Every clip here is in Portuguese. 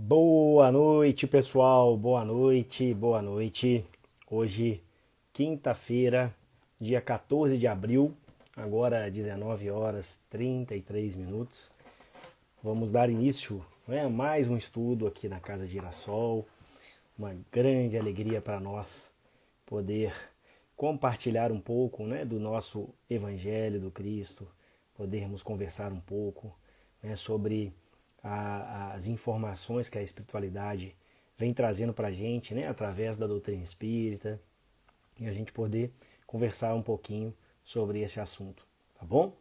Boa noite, pessoal. Boa noite, boa noite. Hoje, quinta-feira, dia 14 de abril, agora 19 horas 33 minutos. Vamos dar início, a mais um estudo aqui na Casa de Girassol. Uma grande alegria para nós poder compartilhar um pouco, do nosso Evangelho do Cristo, podermos conversar um pouco, sobre as informações que a espiritualidade vem trazendo para a gente, através da doutrina espírita, e a gente poder conversar um pouquinho sobre esse assunto, tá bom?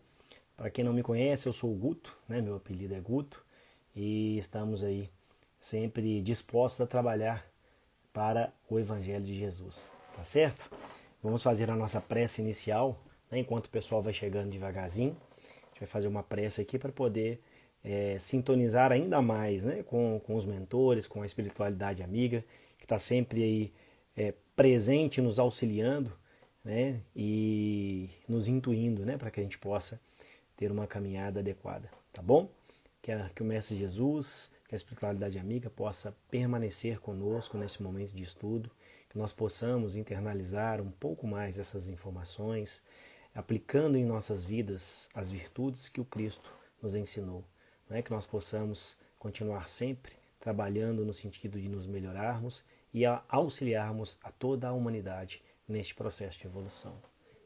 Para quem não me conhece, eu sou o Guto, meu apelido é Guto, e estamos aí sempre dispostos a trabalhar para o Evangelho de Jesus, tá certo? Vamos fazer a nossa prece inicial, enquanto o pessoal vai chegando devagarzinho. A gente vai fazer uma prece aqui para poder sintonizar ainda mais, com os mentores, com a espiritualidade amiga, que está sempre aí presente, nos auxiliando, e nos intuindo, para que a gente possa ter uma caminhada adequada, tá bom? Que o Mestre Jesus, que a espiritualidade amiga possa permanecer conosco nesse momento de estudo, que nós possamos internalizar um pouco mais essas informações, aplicando em nossas vidas as virtudes que o Cristo nos ensinou, que nós possamos continuar sempre trabalhando no sentido de nos melhorarmos e auxiliarmos a toda a humanidade neste processo de evolução.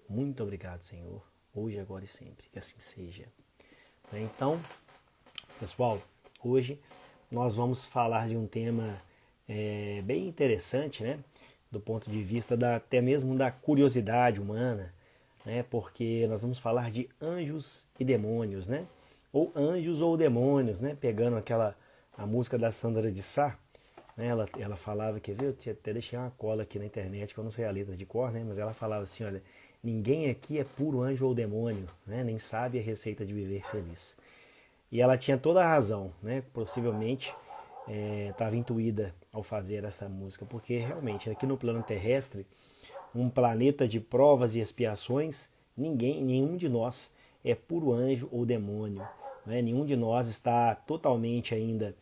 Muito obrigado, Senhor, hoje, agora e sempre, que assim seja. Então, pessoal, hoje nós vamos falar de um tema bem interessante, do ponto de vista até mesmo da curiosidade humana, porque nós vamos falar de anjos e demônios, ou anjos ou demônios, pegando a música da Sandra de Sá, ela falava, quer ver, eu até deixei uma cola aqui na internet, que eu não sei a letra de cor, mas ela falava assim, olha, ninguém aqui é puro anjo ou demônio, nem sabe a receita de viver feliz. E ela tinha toda a razão, possivelmente estava intuída ao fazer essa música, porque realmente aqui no plano terrestre, um planeta de provas e expiações, nenhum de nós é puro anjo ou demônio, nenhum de nós está totalmente ainda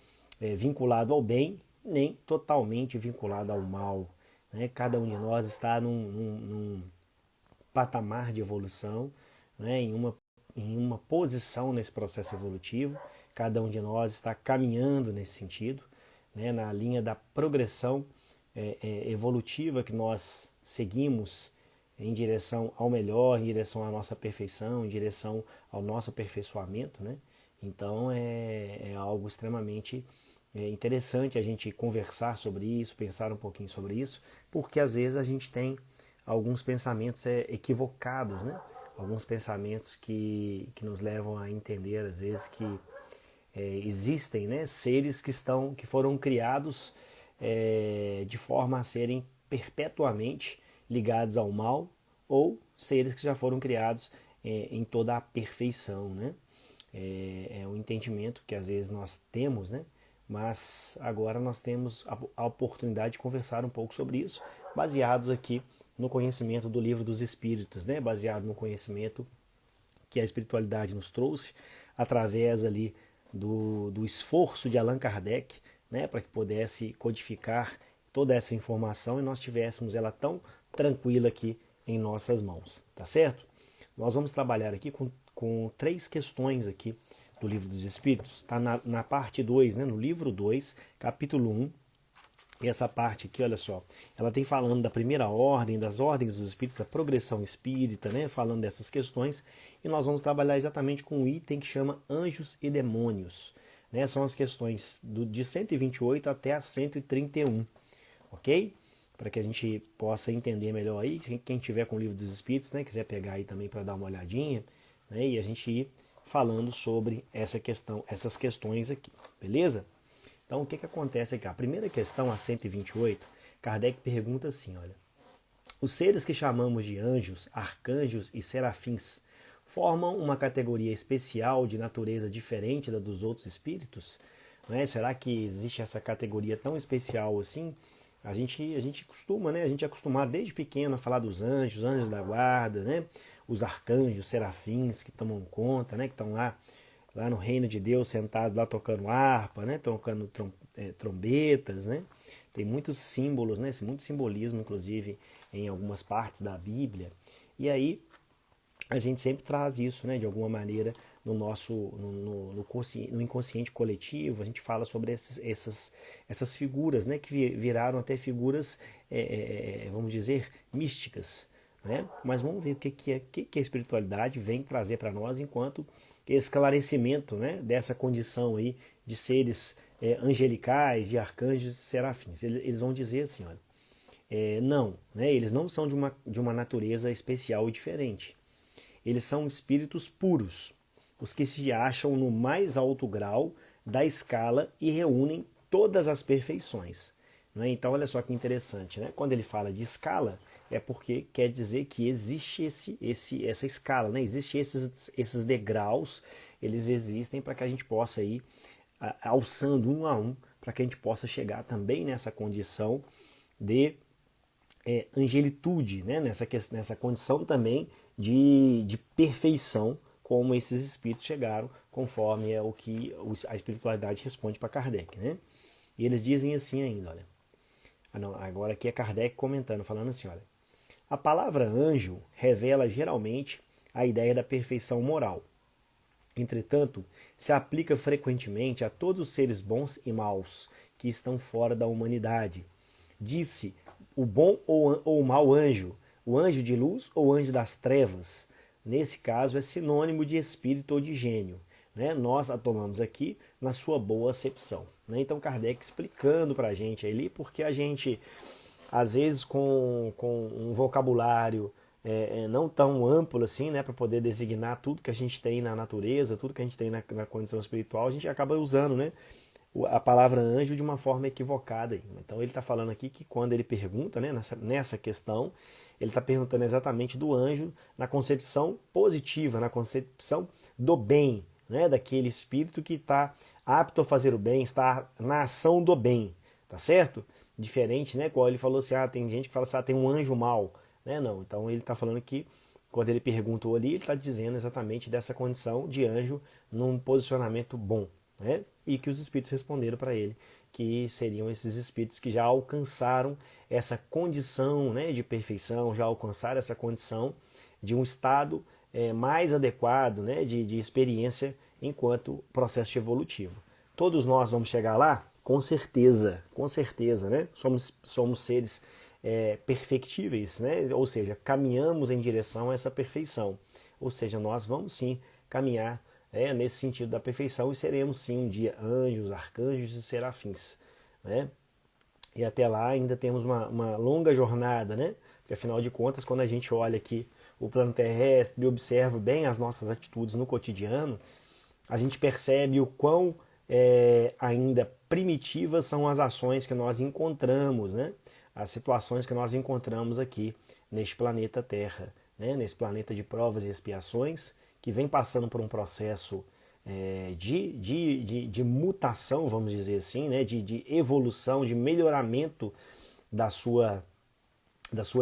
vinculado ao bem, nem totalmente vinculado ao mal. Cada um de nós está num patamar de evolução, em uma posição nesse processo evolutivo. Cada um de nós está caminhando nesse sentido, na linha da progressão evolutiva que nós seguimos em direção ao melhor, em direção à nossa perfeição, em direção ao nosso aperfeiçoamento. Então é algo extremamente interessante a gente conversar sobre isso, pensar um pouquinho sobre isso, porque às vezes a gente tem alguns pensamentos equivocados, alguns pensamentos que nos levam a entender às vezes que existem seres que foram criados de forma a serem perpetuamente ligados ao mal, ou seres que já foram criados em toda a perfeição. É um entendimento que às vezes nós temos, mas agora nós temos a oportunidade de conversar um pouco sobre isso, baseados aqui no conhecimento do Livro dos Espíritos, baseado no conhecimento que a espiritualidade nos trouxe através ali do esforço de Allan Kardec, para que pudesse codificar toda essa informação e nós tivéssemos ela tão tranquila aqui em nossas mãos, tá certo? Nós vamos trabalhar aqui com 3 questões aqui do Livro dos Espíritos, está na parte 2, no livro 2, capítulo 1, e essa parte aqui, olha só, ela tem falando da primeira ordem, das ordens dos espíritos, da progressão espírita, falando dessas questões, e nós vamos trabalhar exatamente com um item que chama anjos e demônios. São as questões de 128 até a 131, ok? Para que a gente possa entender melhor aí, quem tiver com o Livro dos Espíritos, quiser pegar aí também para dar uma olhadinha, e a gente ir falando sobre essas questões aqui, beleza? Então, o que acontece aqui? A primeira questão, a 128, Kardec pergunta assim, olha, os seres que chamamos de anjos, arcanjos e serafins formam uma categoria especial de natureza diferente da dos outros espíritos? Será que existe essa categoria tão especial assim? A gente costuma, a gente é acostumado desde pequeno a falar dos anjos, anjos da guarda, os arcanjos, serafins que tomam conta, que estão lá no reino de Deus, sentados lá tocando harpa, tocando trombetas, né? Tem muitos símbolos, né? Muito simbolismo, inclusive, em algumas partes da Bíblia. E aí a gente sempre traz isso, né? De alguma maneira no nosso no inconsciente coletivo. A gente fala sobre essas figuras, né? Que viraram até figuras, vamos dizer, místicas. Né? Mas vamos ver o que a espiritualidade vem trazer para nós enquanto esclarecimento, né, dessa condição aí de seres angelicais, de arcanjos e serafins. Eles vão dizer assim, olha, não, né, eles não são de uma natureza especial e diferente. Eles são espíritos puros, os que se acham no mais alto grau da escala e reúnem todas as perfeições. Né? Então, olha só que interessante, né? Quando ele fala de escala, é porque quer dizer que existe essa escala, né? Existem esses degraus, eles existem para que a gente possa ir alçando um a um, para que a gente possa chegar também nessa condição de angelitude, né? nessa condição também de perfeição, como esses espíritos chegaram, conforme é o que a espiritualidade responde para Kardec. Né? E eles dizem assim ainda, olha. Não, agora aqui é Kardec comentando, falando assim, olha. A palavra anjo revela geralmente a ideia da perfeição moral. Entretanto, se aplica frequentemente a todos os seres bons e maus que estão fora da humanidade. Disse o bom ou o mau anjo, o anjo de luz ou o anjo das trevas. Nesse caso, é sinônimo de espírito ou de gênio. Né? Nós a tomamos aqui na sua boa acepção. Né? Então, Kardec explicando para a gente ali, porque a gente, às vezes, com um vocabulário não tão amplo assim, né, para poder designar tudo que a gente tem na natureza, tudo que a gente tem na condição espiritual, a gente acaba usando, né, a palavra anjo de uma forma equivocada. Então ele está falando aqui que quando ele pergunta, né, nessa questão, ele está perguntando exatamente do anjo na concepção positiva, na concepção do bem, né, daquele espírito que está apto a fazer o bem, está na ação do bem, tá certo? Diferente, né, qual ele falou assim, tem gente que fala assim, tem um anjo mau, né, não, então ele está falando que quando ele perguntou ali, ele está dizendo exatamente dessa condição de anjo num posicionamento bom, né? E que os espíritos responderam para ele que seriam esses espíritos que já alcançaram essa condição, né, de perfeição, já alcançaram essa condição de um estado mais adequado, né, de experiência enquanto processo evolutivo. Todos nós vamos chegar lá? Com certeza, né? Somos seres perfectíveis, né? Ou seja, caminhamos em direção a essa perfeição. Ou seja, nós vamos sim caminhar nesse sentido da perfeição e seremos sim um dia anjos, arcanjos e serafins. Né? E até lá ainda temos uma longa jornada, né? Porque afinal de contas, quando a gente olha aqui o plano terrestre e observa bem as nossas atitudes no cotidiano, a gente percebe o quão ainda primitivas são as ações que nós encontramos, né? As situações que nós encontramos aqui neste planeta Terra, né? Nesse planeta de provas e expiações, que vem passando por um processo de mutação, vamos dizer assim, né? de evolução, de melhoramento da sua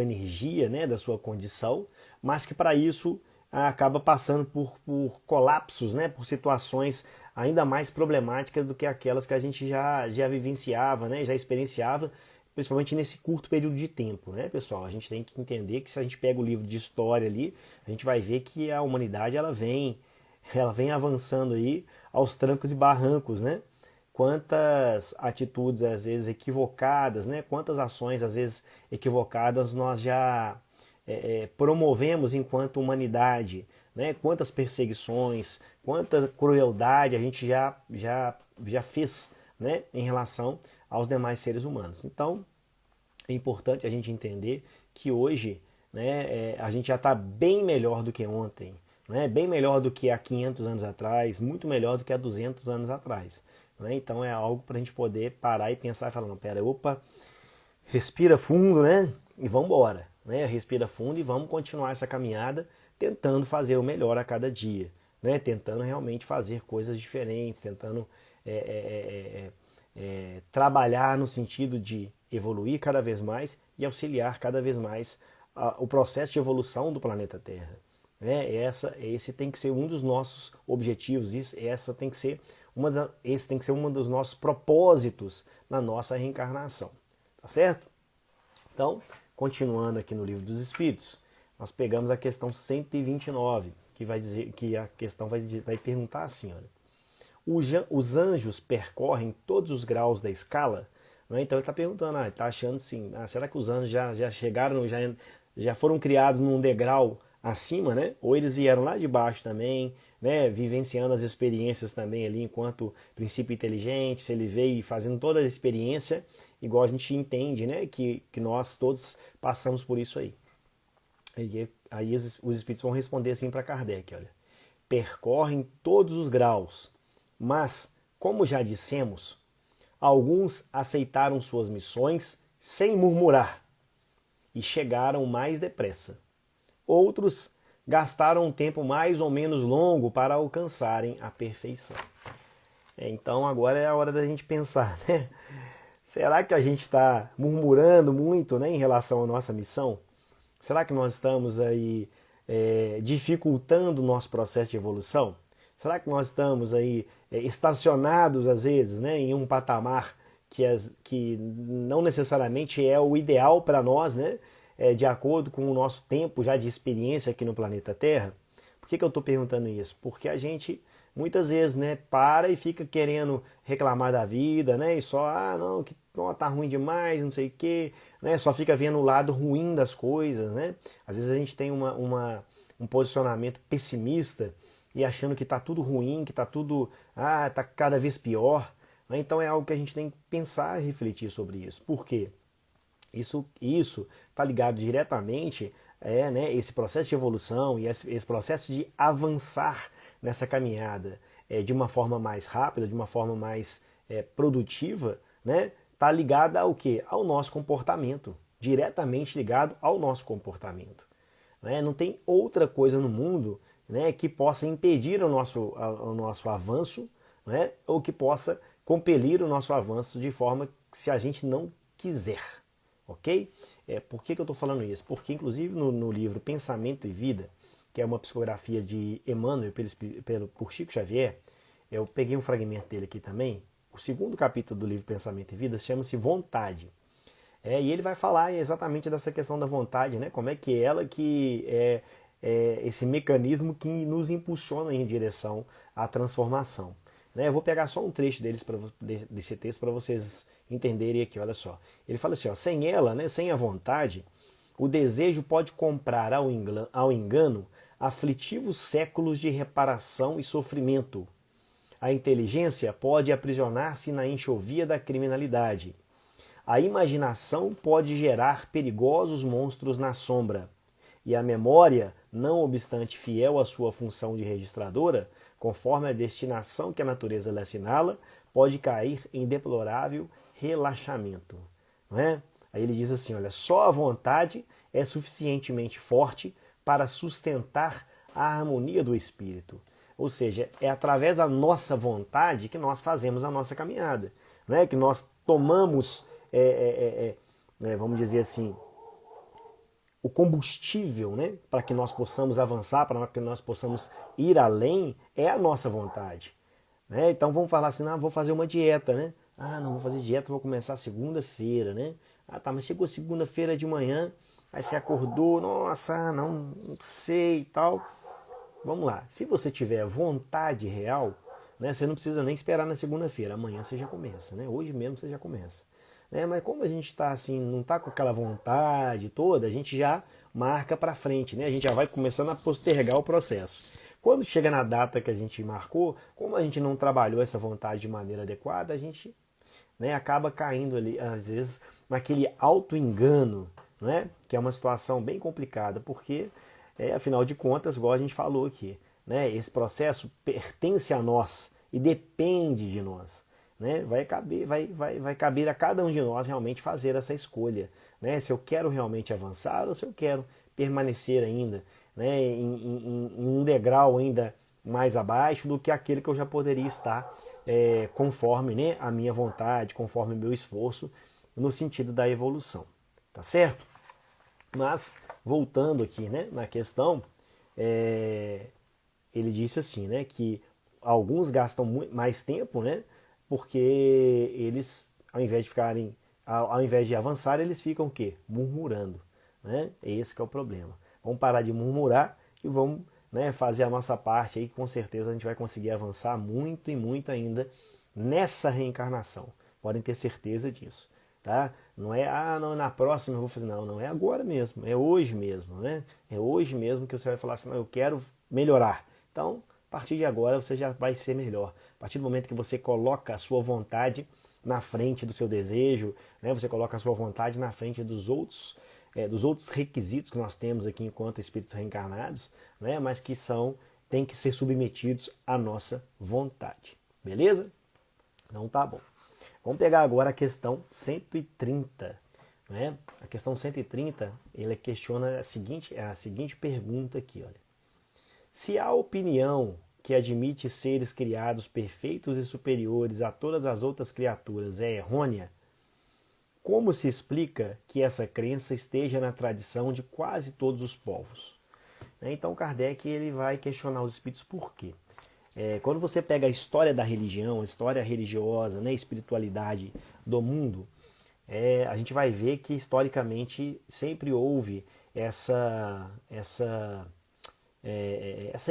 energia, né? Da sua condição, mas que para isso acaba passando por colapsos, né? Por situações ainda mais problemáticas do que aquelas que a gente já vivenciava, né? Já experienciava, principalmente nesse curto período de tempo, né, pessoal? A gente tem que entender que se a gente pega o livro de história ali, a gente vai ver que a humanidade ela vem avançando aí aos trancos e barrancos, né? Quantas atitudes às vezes equivocadas, né? Quantas ações às vezes equivocadas nós já promovemos enquanto humanidade, né? Quantas perseguições, quanta crueldade a gente já fez, né? Em relação aos demais seres humanos. Então, é importante a gente entender que hoje, né, a gente já está bem melhor do que ontem, né, bem melhor do que há 500 anos atrás, muito melhor do que há 200 anos atrás. Né? Então é algo para a gente poder parar e pensar e falar, não, pera, opa, respira fundo, né, e vamos embora. Né? Respira fundo e vamos continuar essa caminhada tentando fazer o melhor a cada dia, né? Tentando realmente fazer coisas diferentes, tentando trabalhar no sentido de evoluir cada vez mais e auxiliar cada vez mais o processo de evolução do planeta Terra. Esse tem que ser um dos nossos objetivos, essa tem que ser esse tem que ser um dos nossos propósitos na nossa reencarnação, tá certo? Então, continuando aqui no Livro dos Espíritos, nós pegamos a questão 129, que vai dizer que a questão vai perguntar assim, olha, os anjos percorrem todos os graus da escala? Né? Então ele está perguntando, ele está achando assim, será que os anjos já chegaram, já foram criados num degrau acima, né? Ou eles vieram lá de baixo também, né? Vivenciando as experiências também ali enquanto princípio inteligente, se ele veio fazendo toda a experiência, igual a gente entende, né? Que nós todos passamos por isso aí. Aí os espíritos vão responder assim para Kardec, olha, percorrem todos os graus, mas, como já dissemos, alguns aceitaram suas missões sem murmurar e chegaram mais depressa. Outros gastaram um tempo mais ou menos longo para alcançarem a perfeição. Então agora é a hora da gente pensar, né? Será que a gente está murmurando muito, né, em relação à nossa missão? Será que nós estamos aí dificultando o nosso processo de evolução? Será que nós estamos aí estacionados, às vezes, né, em um patamar que não necessariamente é o ideal para nós, né, de acordo com o nosso tempo já de experiência aqui no planeta Terra? Por que eu estou perguntando isso? Porque a gente muitas vezes, né, para e fica querendo reclamar da vida, né, e só, não, que tá ruim demais, não sei o quê, né, só fica vendo o lado ruim das coisas, né? Às vezes a gente tem um posicionamento pessimista e achando que tá tudo ruim, que tá tudo, tá cada vez pior, né? Então é algo que a gente tem que pensar e refletir sobre isso. Por quê? Isso está ligado diretamente né, esse processo de evolução e esse processo de avançar nessa caminhada de uma forma mais rápida, de uma forma mais produtiva, né? Está ligada ao quê? Ao nosso comportamento, diretamente ligado ao nosso comportamento. Né? Não tem outra coisa no mundo, né, que possa impedir o nosso avanço, né, ou que possa compelir o nosso avanço de forma que se a gente não quiser. Ok? Por que eu estou falando isso? Porque, inclusive, no livro Pensamento e Vida, que é uma psicografia de Emmanuel por Chico Xavier, eu peguei um fragmento dele aqui também. O segundo capítulo do livro Pensamento e Vida chama-se Vontade. E ele vai falar exatamente dessa questão da vontade, né? Como é que ela que é esse mecanismo que nos impulsiona em direção à transformação. Né? Eu vou pegar só um trecho desse texto para vocês entenderem aqui, olha só. Ele fala assim, sem ela, né, sem a vontade, o desejo pode comprar ao engano aflitivos séculos de reparação e sofrimento. A inteligência pode aprisionar-se na enxovia da criminalidade. A imaginação pode gerar perigosos monstros na sombra. E a memória, não obstante fiel à sua função de registradora, conforme a destinação que a natureza lhe assinala, pode cair em deplorável relaxamento. Não é? Aí ele diz assim, olha, só a vontade é suficientemente forte para sustentar a harmonia do espírito. Ou seja, é através da nossa vontade que nós fazemos a nossa caminhada. Não é? Que nós tomamos, vamos dizer assim, o combustível, né, para que nós possamos avançar, para que nós possamos ir além, é a nossa vontade. Né? Então vamos falar assim, vou fazer uma dieta, né? Não vou fazer dieta, vou começar segunda-feira, né? Tá, mas chegou segunda-feira de manhã, aí você acordou, nossa, não sei e tal. Vamos lá, se você tiver vontade real, né, você não precisa nem esperar na segunda-feira, amanhã você já começa, né? Hoje mesmo você já começa. Mas como a gente está assim, não está com aquela vontade toda, a gente já marca para frente, né? A gente já vai começando a postergar o processo. Quando chega na data que a gente marcou, como a gente não trabalhou essa vontade de maneira adequada, a gente, né, acaba caindo ali, às vezes, naquele auto-engano, né? Que é uma situação bem complicada, porque, afinal de contas, igual a gente falou aqui, né? Esse processo pertence a nós e depende de nós. Né? Vai caber a cada um de nós realmente fazer essa escolha, né? Se eu quero realmente avançar ou se eu quero permanecer ainda, né, em um degrau ainda mais abaixo do que aquele que eu já poderia estar conforme, né, a minha vontade, conforme o meu esforço, no sentido da evolução. Tá certo? Mas, voltando aqui, né, na questão, ele disse assim, né, que alguns gastam mais tempo, né? Porque eles, ao invés de avançar, eles ficam o quê? Murmurando, né? Esse que é o problema. Vamos parar de murmurar e vamos, né, fazer a nossa parte aí, que com certeza a gente vai conseguir avançar muito e muito ainda nessa reencarnação. Podem ter certeza disso, tá? Não é, não, na próxima eu vou fazer, não, não, é agora mesmo, é hoje mesmo, né? É hoje mesmo que você vai falar assim, não, eu quero melhorar. Então, a partir de agora você já vai ser melhor. A partir do momento que você coloca a sua vontade na frente do seu desejo, né? Você coloca a sua vontade na frente dos outros requisitos que nós temos aqui enquanto espíritos reencarnados, né? Mas que têm que ser submetidos à nossa vontade. Beleza? Então tá bom. Vamos pegar agora a questão 130. Né? A questão 130, ele questiona a seguinte pergunta aqui. Olha. Se a opinião que admite seres criados perfeitos e superiores a todas as outras criaturas é errônea, como se explica que essa crença esteja na tradição de quase todos os povos? Então Kardec ele vai questionar os espíritos por quê? Quando você pega a história da religião, a história religiosa, né, a espiritualidade do mundo, a gente vai ver que historicamente sempre houve essa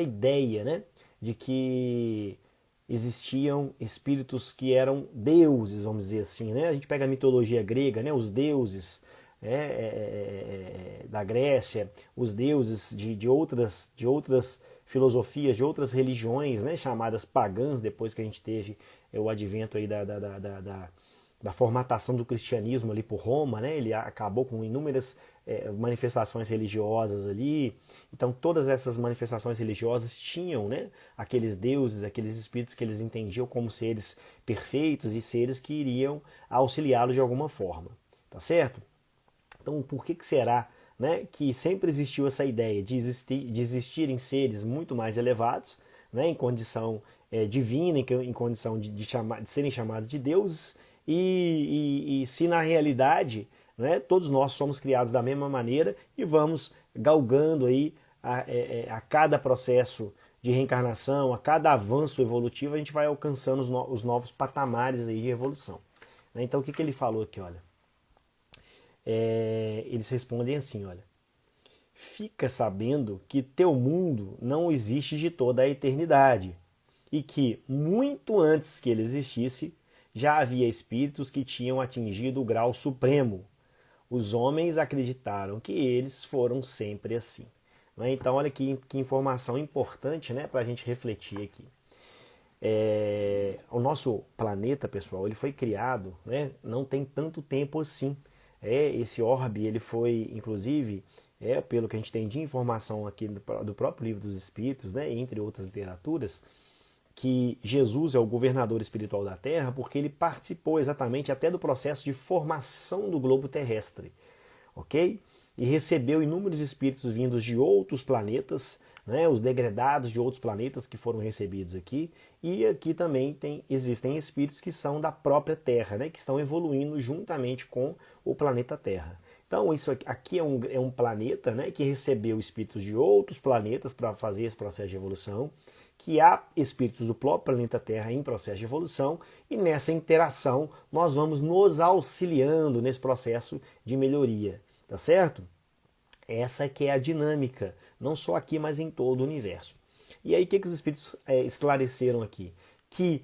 ideia, né, de que existiam espíritos que eram deuses, vamos dizer assim. Né? A gente pega a mitologia grega, né, os deuses da Grécia, os deuses de outras filosofias, de outras religiões, né, chamadas pagãs, depois que a gente teve o advento aí da formatação do cristianismo ali por Roma, né, ele acabou com inúmeras manifestações religiosas ali. Então todas essas manifestações religiosas tinham, né, aqueles deuses, aqueles espíritos que eles entendiam como seres perfeitos e seres que iriam auxiliá-los de alguma forma, tá certo? Então por que será, né, que sempre existiu essa ideia de existirem seres muito mais elevados, né, em condição divina, em condição de serem chamados de deuses, e se na realidade, né, todos nós somos criados da mesma maneira e vamos galgando aí a cada processo de reencarnação, a cada avanço evolutivo, a gente vai alcançando os novos patamares aí de evolução. Então o que ele falou aqui, olha? Eles respondem assim, olha: fica sabendo que teu mundo não existe de toda a eternidade e que, muito antes que ele existisse, já havia espíritos que tinham atingido o grau supremo. Os homens acreditaram que eles foram sempre assim. Então olha que informação importante, né, para a gente refletir aqui. O nosso planeta, pessoal, ele foi criado, né, não tem tanto tempo assim. Esse orbe, ele foi, inclusive, pelo que a gente tem de informação aqui do próprio Livro dos Espíritos, né, entre outras literaturas, que Jesus é o governador espiritual da Terra porque ele participou exatamente até do processo de formação do globo terrestre, ok? E recebeu inúmeros espíritos vindos de outros planetas, né, os degredados de outros planetas que foram recebidos aqui, e aqui também existem espíritos que são da própria Terra, né, que estão evoluindo juntamente com o planeta Terra. Então isso aqui é um planeta, né, que recebeu espíritos de outros planetas para fazer esse processo de evolução, que há espíritos do próprio planeta Terra em processo de evolução, e nessa interação nós vamos nos auxiliando nesse processo de melhoria, tá certo? Essa que é a dinâmica, não só aqui, mas em todo o universo. E aí o que os espíritos esclareceram aqui? Que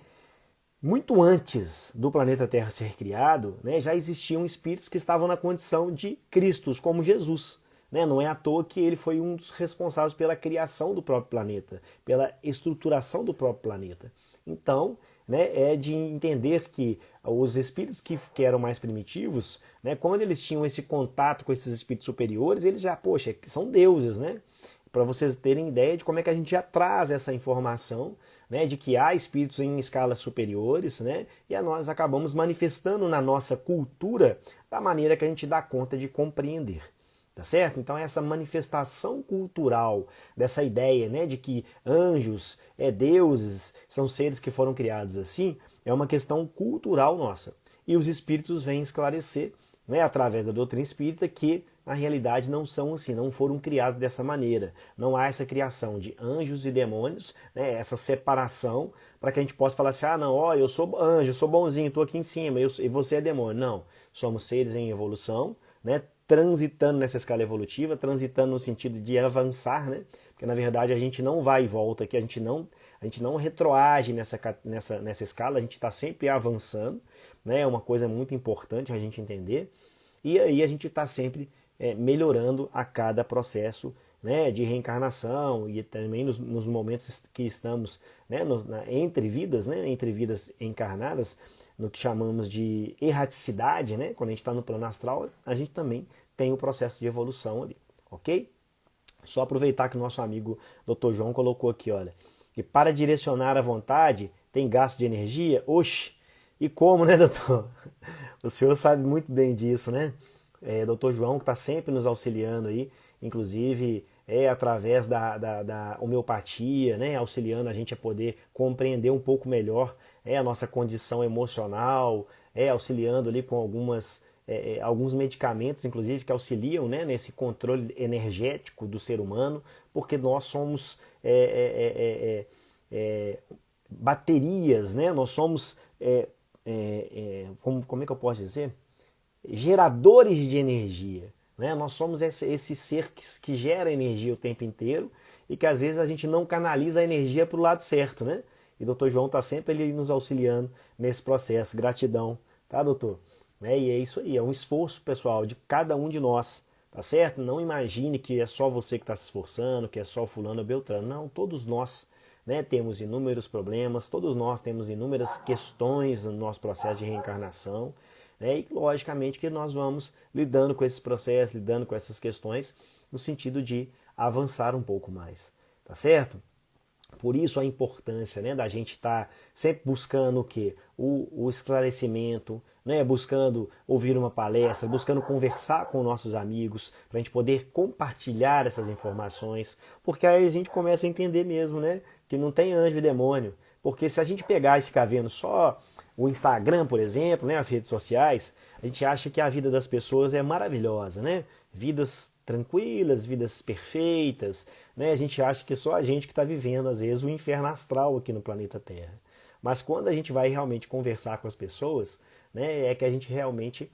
muito antes do planeta Terra ser criado, né, já existiam espíritos que estavam na condição de Cristos, como Jesus. Não é à toa que ele foi um dos responsáveis pela criação do próprio planeta, pela estruturação do próprio planeta. Então, é de entender que os espíritos que eram mais primitivos, né, quando eles tinham esse contato com esses espíritos superiores, eles já, poxa, são deuses, né? Para vocês terem ideia de como é que a gente já traz essa informação, né, de que há espíritos em escalas superiores, né, e nós acabamos manifestando na nossa cultura da maneira que a gente dá conta de compreender. Tá certo? Então essa manifestação cultural dessa ideia, né, de que anjos, deuses, são seres que foram criados assim, é uma questão cultural nossa. E os espíritos vêm esclarecer, né, através da doutrina espírita, que na realidade não são assim, não foram criados dessa maneira. Não há essa criação de anjos e demônios, né, essa separação, para que a gente possa falar assim, ah não, ó, eu sou anjo, eu sou bonzinho, estou aqui em cima, e você é demônio. Não, somos seres em evolução, né, transitando nessa escala evolutiva, transitando no sentido de avançar, né, porque na verdade a gente não vai e volta aqui, a gente não retroage nessa escala, a gente está sempre avançando, né, é uma coisa muito importante a gente entender, e aí a gente está sempre melhorando a cada processo, né, de reencarnação e também nos momentos que estamos, né, entre vidas, né, entre vidas encarnadas, no que chamamos de erraticidade, né, quando a gente está no plano astral, a gente também tem o processo de evolução ali, ok? Só aproveitar que o nosso amigo Dr. João colocou aqui, olha, e para direcionar a vontade tem gasto de energia? Oxe, e como, né, doutor? O senhor sabe muito bem disso, né? Dr. João, que está sempre nos auxiliando aí, inclusive através da homeopatia, né, auxiliando a gente a poder compreender um pouco melhor a nossa condição emocional, auxiliando ali com alguns medicamentos, inclusive, que auxiliam, né, nesse controle energético do ser humano, porque nós somos baterias, né, nós somos, como é que eu posso dizer? Geradores de energia. Né? Nós somos esse ser que gera energia o tempo inteiro e que às vezes a gente não canaliza a energia para o lado certo. Né? E o Dr. João está sempre ali nos auxiliando nesse processo. Gratidão, tá, doutor? E é isso aí, é um esforço, pessoal, de cada um de nós. Tá certo? Não imagine que é só você que está se esforçando, que é só fulano ou beltrano. Não, todos nós, né, temos inúmeros problemas, todos nós temos inúmeras questões no nosso processo de reencarnação. E logicamente que nós vamos lidando com esses processos, lidando com essas questões, no sentido de avançar um pouco mais, tá certo? Por isso a importância, né, da gente estar sempre buscando o quê? O esclarecimento, né, buscando ouvir uma palestra, buscando conversar com nossos amigos, para a gente poder compartilhar essas informações, porque aí a gente começa a entender mesmo, né, que não tem anjo e demônio. Porque se a gente pegar e ficar vendo só o Instagram, por exemplo, né, as redes sociais, a gente acha que a vida das pessoas é maravilhosa, né? Vidas tranquilas, vidas perfeitas, né? A gente acha que só a gente que está vivendo, às vezes, o inferno astral aqui no planeta Terra. Mas quando a gente vai realmente conversar com as pessoas, né, é que a gente realmente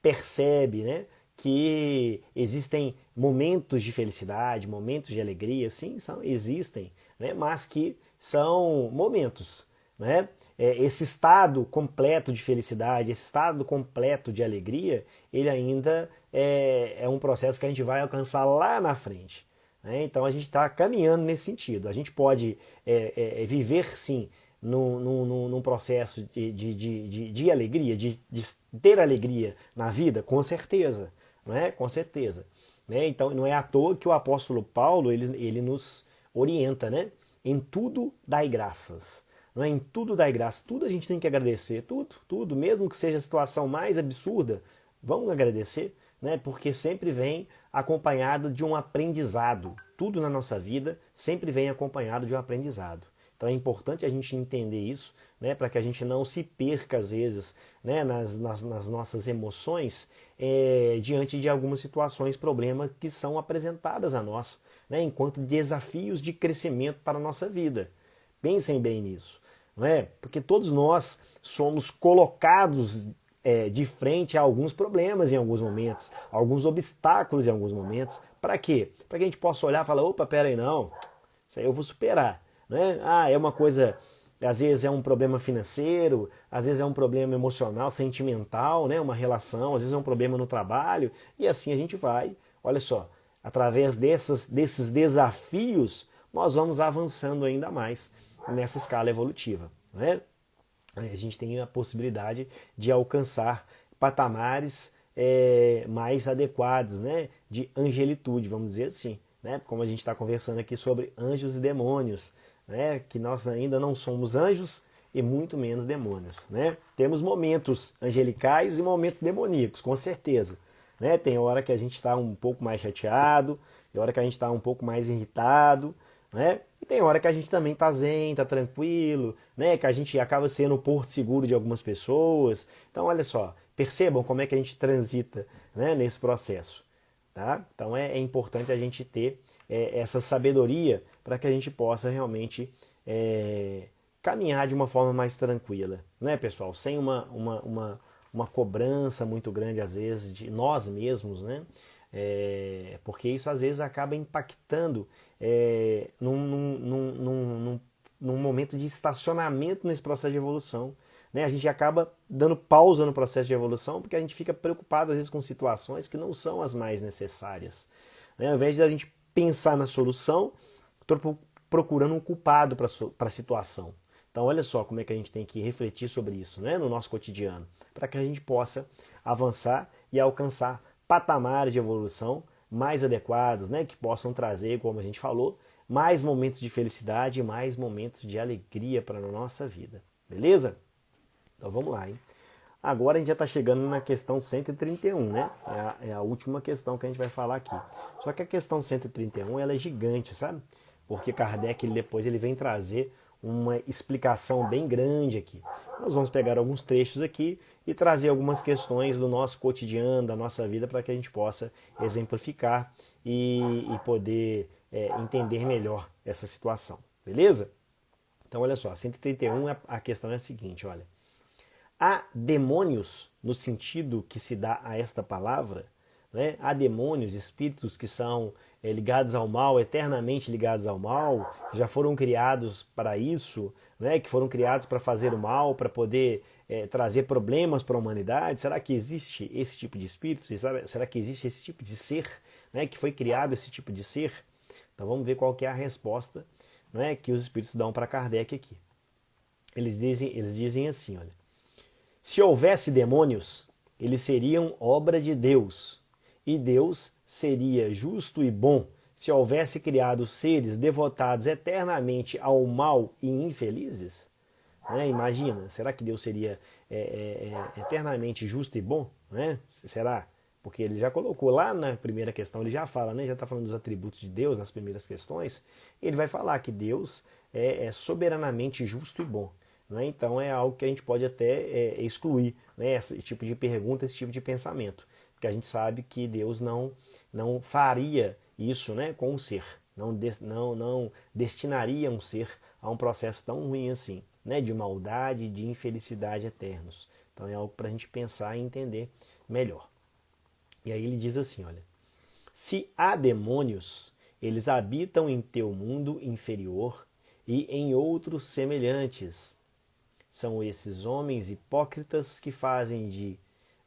percebe, né, que existem momentos de felicidade, momentos de alegria, sim, existem, né, mas que são momentos, né? Esse estado completo de felicidade, esse estado completo de alegria, ele ainda é um processo que a gente vai alcançar lá na frente. Né? Então a gente está caminhando nesse sentido. A gente pode viver, sim, num processo de alegria, de ter alegria na vida, com certeza. Né? Com certeza. Né? Então não é à toa que o apóstolo Paulo ele nos orienta, né? Em tudo dai graças. Não é? Em tudo dai graça, tudo a gente tem que agradecer, tudo, mesmo que seja a situação mais absurda, vamos agradecer, né? Porque sempre vem acompanhado de um aprendizado. Tudo na nossa vida sempre vem acompanhado de um aprendizado. Então é importante a gente entender isso, né? Para que a gente não se perca, às vezes, né? nas nossas emoções diante de algumas situações, problemas que são apresentadas a nós, né? Enquanto desafios de crescimento para a nossa vida. Pensem bem nisso. Não é? Porque todos nós somos colocados de frente a alguns problemas em alguns momentos, alguns obstáculos em alguns momentos. Para quê? Para que a gente possa olhar e falar, opa, pera aí, não, isso aí eu vou superar. Né? É uma coisa, às vezes é um problema financeiro, às vezes é um problema emocional, sentimental, né? Uma relação, às vezes é um problema no trabalho, e assim a gente vai. Olha só, através desses desafios, nós vamos avançando ainda mais nessa escala evolutiva. Né? A gente tem a possibilidade de alcançar patamares mais adequados, né? De angelitude, vamos dizer assim. Né? Como a gente está conversando aqui sobre anjos e demônios, né? Que nós ainda não somos anjos e muito menos demônios. Né? Temos momentos angelicais e momentos demoníacos, com certeza. Né? Tem hora que a gente está um pouco mais chateado, tem hora que a gente está um pouco mais irritado, né? E tem hora que a gente também tá zen, tá tranquilo, né? Que a gente acaba sendo o porto seguro de algumas pessoas. Então, olha só, percebam como é que a gente transita, né, nesse processo. tá? Então é importante a gente ter essa sabedoria para que a gente possa realmente caminhar de uma forma mais tranquila, né, pessoal? Sem uma cobrança muito grande, às vezes, de nós mesmos, né? Porque isso às vezes acaba impactando num momento de estacionamento nesse processo de evolução. Né? A gente acaba dando pausa no processo de evolução porque a gente fica preocupado às vezes com situações que não são as mais necessárias. Né? Ao invés de a gente pensar na solução, estou procurando um culpado para a situação. Então olha só como é que a gente tem que refletir sobre isso, né, no nosso cotidiano, para que a gente possa avançar e alcançar patamares de evolução mais adequados, né, que possam trazer, como a gente falou, mais momentos de felicidade e mais momentos de alegria para a nossa vida. Beleza? Então vamos lá, hein? Agora a gente já está chegando na questão 131, né? É a última questão que a gente vai falar aqui. Só que a questão 131 ela é gigante, sabe? Porque Kardec depois ele vem trazer uma explicação bem grande aqui. Nós vamos pegar alguns trechos aqui e trazer algumas questões do nosso cotidiano, da nossa vida, para que a gente possa exemplificar e poder entender melhor essa situação. Beleza? Então olha só, 131 a questão é a seguinte, olha. Há demônios no sentido que se dá a esta palavra? Né? Há demônios, espíritos que são ligados ao mal, eternamente ligados ao mal, que já foram criados para isso, né? Que foram criados para fazer o mal, para poder trazer problemas para a humanidade. Será que existe esse tipo de espírito? Será que existe esse tipo de ser? Né? Que foi criado esse tipo de ser? Então vamos ver qual que é a resposta, né? Que os espíritos dão para Kardec aqui. Eles dizem assim, olha. Se houvesse demônios, eles seriam obra de Deus, e Deus seria justo e bom se houvesse criado seres devotados eternamente ao mal e infelizes? Né? Imagina, será que Deus seria eternamente justo e bom? Né? Será? Porque ele já colocou lá na primeira questão, ele já fala, né? Já está falando dos atributos de Deus nas primeiras questões, ele vai falar que Deus é soberanamente justo e bom. Né? Então é algo que a gente pode até excluir, né? Esse tipo de pergunta, esse tipo de pensamento, porque a gente sabe que Deus não faria isso, né, com um ser, não destinaria um ser a um processo tão ruim assim, né, de maldade, de infelicidade eternos. Então é algo para a gente pensar e entender melhor. E aí ele diz assim, olha, se há demônios, eles habitam em teu mundo inferior e em outros semelhantes. São esses homens hipócritas que fazem de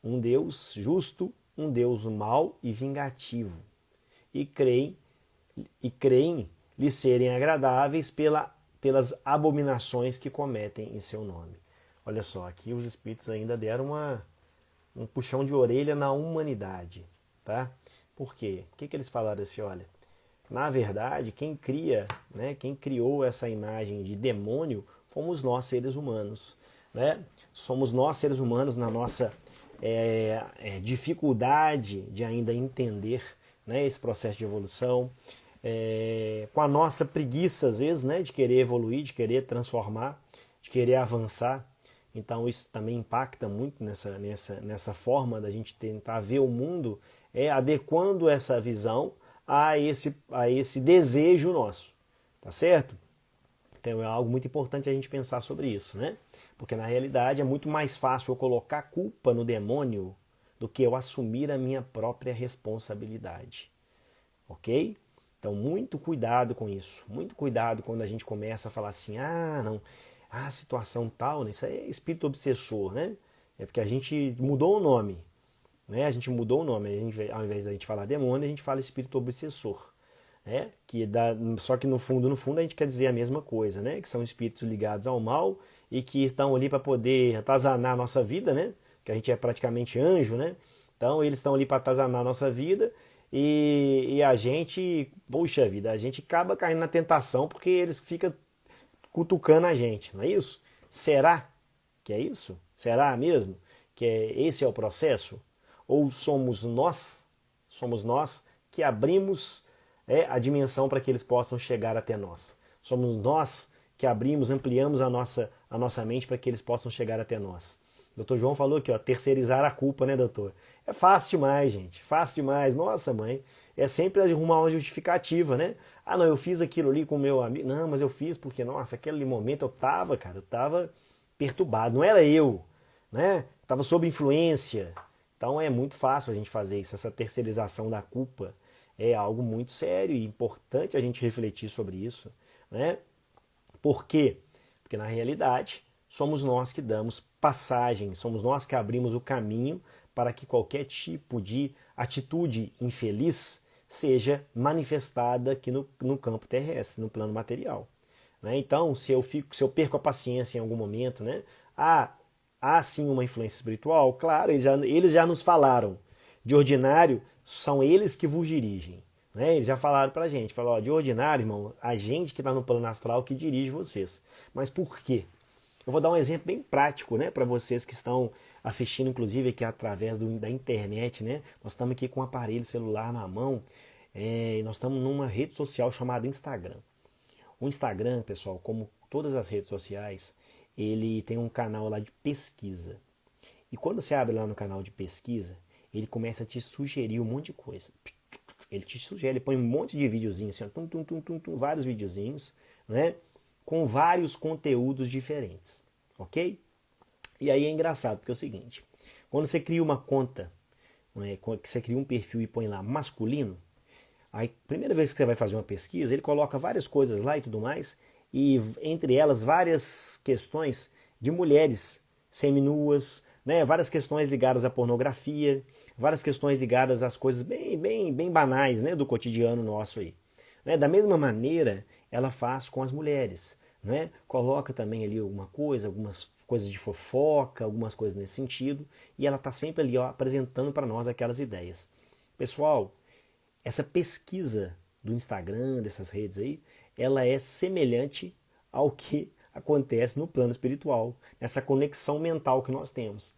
um Deus justo um Deus mau e vingativo e creem lhe serem agradáveis pelas abominações que cometem em seu nome. Olha só, aqui os espíritos ainda deram um puxão de orelha na humanidade, tá? Por quê? O que eles falaram assim, olha, na verdade, quem criou essa imagem de demônio fomos nós, seres humanos. Né? Somos nós, seres humanos, na nossa dificuldade de ainda entender, né, esse processo de evolução, com a nossa preguiça, às vezes, né, de querer evoluir, de querer transformar, de querer avançar. Então isso também impacta muito nessa forma da gente tentar ver o mundo, adequando essa visão a esse desejo nosso, tá certo? Então é algo muito importante a gente pensar sobre isso, né? Porque na realidade é muito mais fácil eu colocar culpa no demônio do que eu assumir a minha própria responsabilidade, ok? Então muito cuidado com isso, muito cuidado quando a gente começa a falar assim, situação tal, né? Isso é espírito obsessor, né? É porque a gente mudou o nome, né? A gente mudou o nome, ao invés da gente falar demônio, a gente fala espírito obsessor. Só que no fundo a gente quer dizer a mesma coisa, né? Que são espíritos ligados ao mal e que estão ali para poder atazanar a nossa vida, né? Que a gente é praticamente anjo, né? Então eles estão ali para atazanar a nossa vida e a gente, poxa vida, a gente acaba caindo na tentação porque eles ficam cutucando a gente, não é isso? Será que é isso? Será mesmo que esse é o processo? Ou somos nós que abrimos a dimensão para que eles possam chegar até nós? Somos nós que abrimos, ampliamos a nossa mente para que eles possam chegar até nós. Doutor João falou aqui, ó, terceirizar a culpa, né, doutor? É fácil demais, gente. Fácil demais. Nossa, mãe. É sempre arrumar uma justificativa, né? Ah, não, eu fiz aquilo ali com o meu amigo. Não, mas eu fiz porque, nossa, aquele momento eu tava, cara, eu tava perturbado. Não era eu, né? Tava sob influência. Então é muito fácil a gente fazer isso. Essa terceirização da culpa é algo muito sério e importante a gente refletir sobre isso, né? Por quê? Porque na realidade somos nós que damos passagem, somos nós que abrimos o caminho para que qualquer tipo de atitude infeliz seja manifestada aqui no campo terrestre, no plano material. Né? Então, se eu perco a paciência em algum momento, né? Há sim uma influência espiritual? Claro, eles já nos falaram. De ordinário, são eles que vos dirigem. Né? Eles já falaram pra gente, falaram, ó, de ordinário, irmão, a gente que está no plano astral que dirige vocês. Mas por quê? Eu vou dar um exemplo bem prático, né, para vocês que estão assistindo, inclusive aqui através da internet, né? Nós estamos aqui com um aparelho celular na mão, e nós estamos numa rede social chamada Instagram. O Instagram, pessoal, como todas as redes sociais, ele tem um canal lá de pesquisa. E quando você abre lá no canal de pesquisa, ele começa a te sugerir um monte de coisa. Ele te sugere, ele põe um monte de videozinhos, assim, vários videozinhos, né? Com vários conteúdos diferentes, ok? E aí é engraçado, porque é o seguinte, quando você cria uma conta, né, que você cria um perfil e põe lá masculino, aí primeira vez que você vai fazer uma pesquisa, ele coloca várias coisas lá e tudo mais, e entre elas várias questões de mulheres seminuas, né, várias questões ligadas à pornografia, várias questões ligadas às coisas bem banais, né, do cotidiano nosso aí. Né? Da mesma maneira, ela faz com as mulheres. Né? Coloca também ali algumas coisas de fofoca, algumas coisas nesse sentido, e ela está sempre ali, ó, apresentando para nós aquelas ideias. Pessoal, essa pesquisa do Instagram, dessas redes aí, ela é semelhante ao que acontece no plano espiritual, nessa conexão mental que nós temos.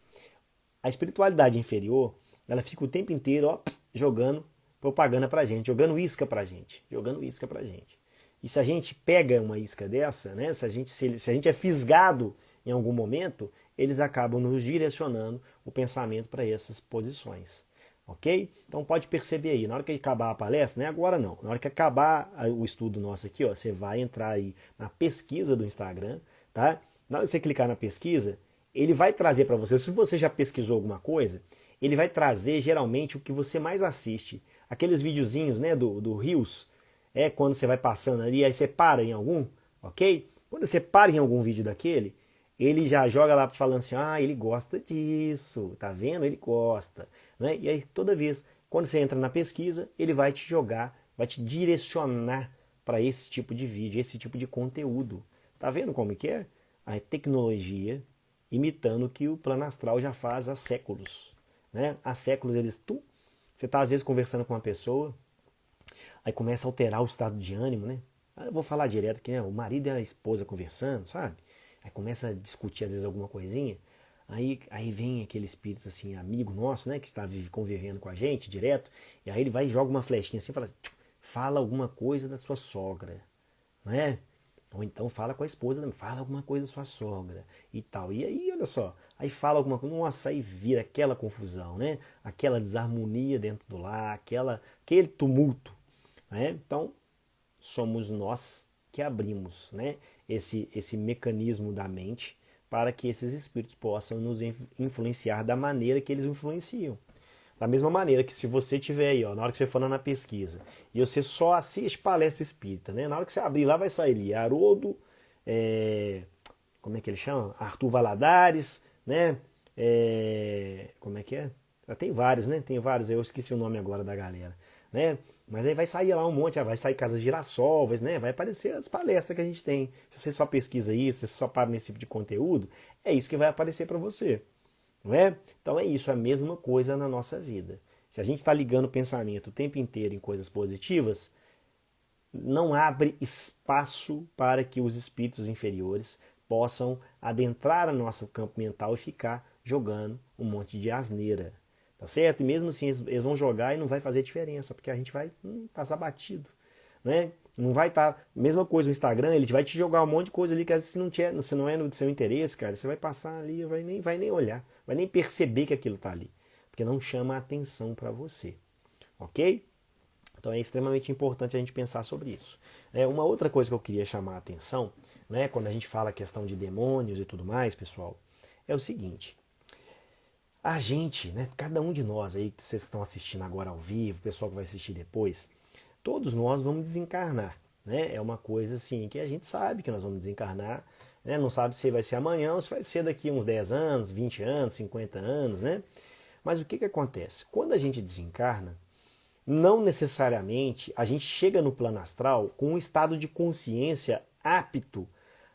A espiritualidade inferior, ela fica o tempo inteiro, ó, jogando propaganda pra gente, jogando isca pra gente, jogando isca pra gente. E se a gente pega uma isca dessa, né, se a gente é fisgado em algum momento, eles acabam nos direcionando o pensamento para essas posições. Ok? Então pode perceber aí, na hora que acabar a palestra, não é agora não, na hora que acabar o estudo nosso aqui, ó, você vai entrar aí na pesquisa do Instagram, tá? Na hora que você clicar na pesquisa, ele vai trazer para você, se você já pesquisou alguma coisa, ele vai trazer geralmente o que você mais assiste. Aqueles videozinhos, né, do Reels, quando você vai passando ali, aí você para em algum, ok? Quando você para em algum vídeo daquele, ele já joga lá falando assim, ah, ele gosta disso, tá vendo? Ele gosta. Né? E aí toda vez, quando você entra na pesquisa, ele vai te jogar, vai te direcionar para esse tipo de vídeo, esse tipo de conteúdo. Tá vendo como que é? A tecnologia imitando o que o plano astral já faz há séculos. Né? Há séculos você está às vezes conversando com uma pessoa, aí começa a alterar o estado de ânimo, né? Eu vou falar direto aqui, né? O marido e a esposa conversando, sabe? Aí começa a discutir às vezes alguma coisinha, aí vem aquele espírito assim, amigo nosso, né? Que está convivendo com a gente direto, e aí ele vai e joga uma flechinha assim e fala assim, fala alguma coisa da sua sogra, não é? Ou então fala com a esposa, fala alguma coisa da sua sogra e tal. E aí, olha só, aí fala alguma coisa, nossa, aí vira aquela confusão, né? Aquela desarmonia dentro do lar, aquele tumulto. Né? Então, somos nós que abrimos, né, esse mecanismo da mente para que esses espíritos possam nos influenciar da maneira que eles influenciam. Da mesma maneira que se você tiver aí, ó, na hora que você for na pesquisa, e você só assiste palestra espírita, né? Na hora que você abrir lá vai sair ali Haroldo, como é que ele chama? Arthur Valadares, né? Como é que é? Tem vários, né? Tem vários, eu esqueci o nome agora da galera, né? Mas aí vai sair lá um monte, vai sair Casa Girassol, né? Vai aparecer as palestras que a gente tem. Se você só pesquisa isso, se você só para nesse tipo de conteúdo, é isso que vai aparecer para você. Não é? Então é isso, é a mesma coisa na nossa vida. Se a gente está ligando o pensamento o tempo inteiro em coisas positivas, não abre espaço para que os espíritos inferiores possam adentrar o nosso campo mental e ficar jogando um monte de asneira. Tá certo? E mesmo assim eles vão jogar e não vai fazer diferença, porque a gente vai passar batido. Né? Não vai estar. Mesma coisa no Instagram, ele vai te jogar um monte de coisa ali que às vezes se não é no seu interesse, cara, você vai passar ali, vai nem olhar, vai nem perceber que aquilo tá ali. Porque não chama a atenção para você. Ok? Então é extremamente importante a gente pensar sobre isso. Uma outra coisa que eu queria chamar a atenção, né, quando a gente fala a questão de demônios e tudo mais, pessoal, é o seguinte. A gente, né, cada um de nós aí, que vocês estão assistindo agora ao vivo, o pessoal que vai assistir depois, todos nós vamos desencarnar. Né? É uma coisa assim que a gente sabe que nós vamos desencarnar, né? Não sabe se vai ser amanhã ou se vai ser daqui uns 10 anos, 20 anos, 50 anos, né? Mas o que acontece? Quando a gente desencarna, não necessariamente a gente chega no plano astral com um estado de consciência apto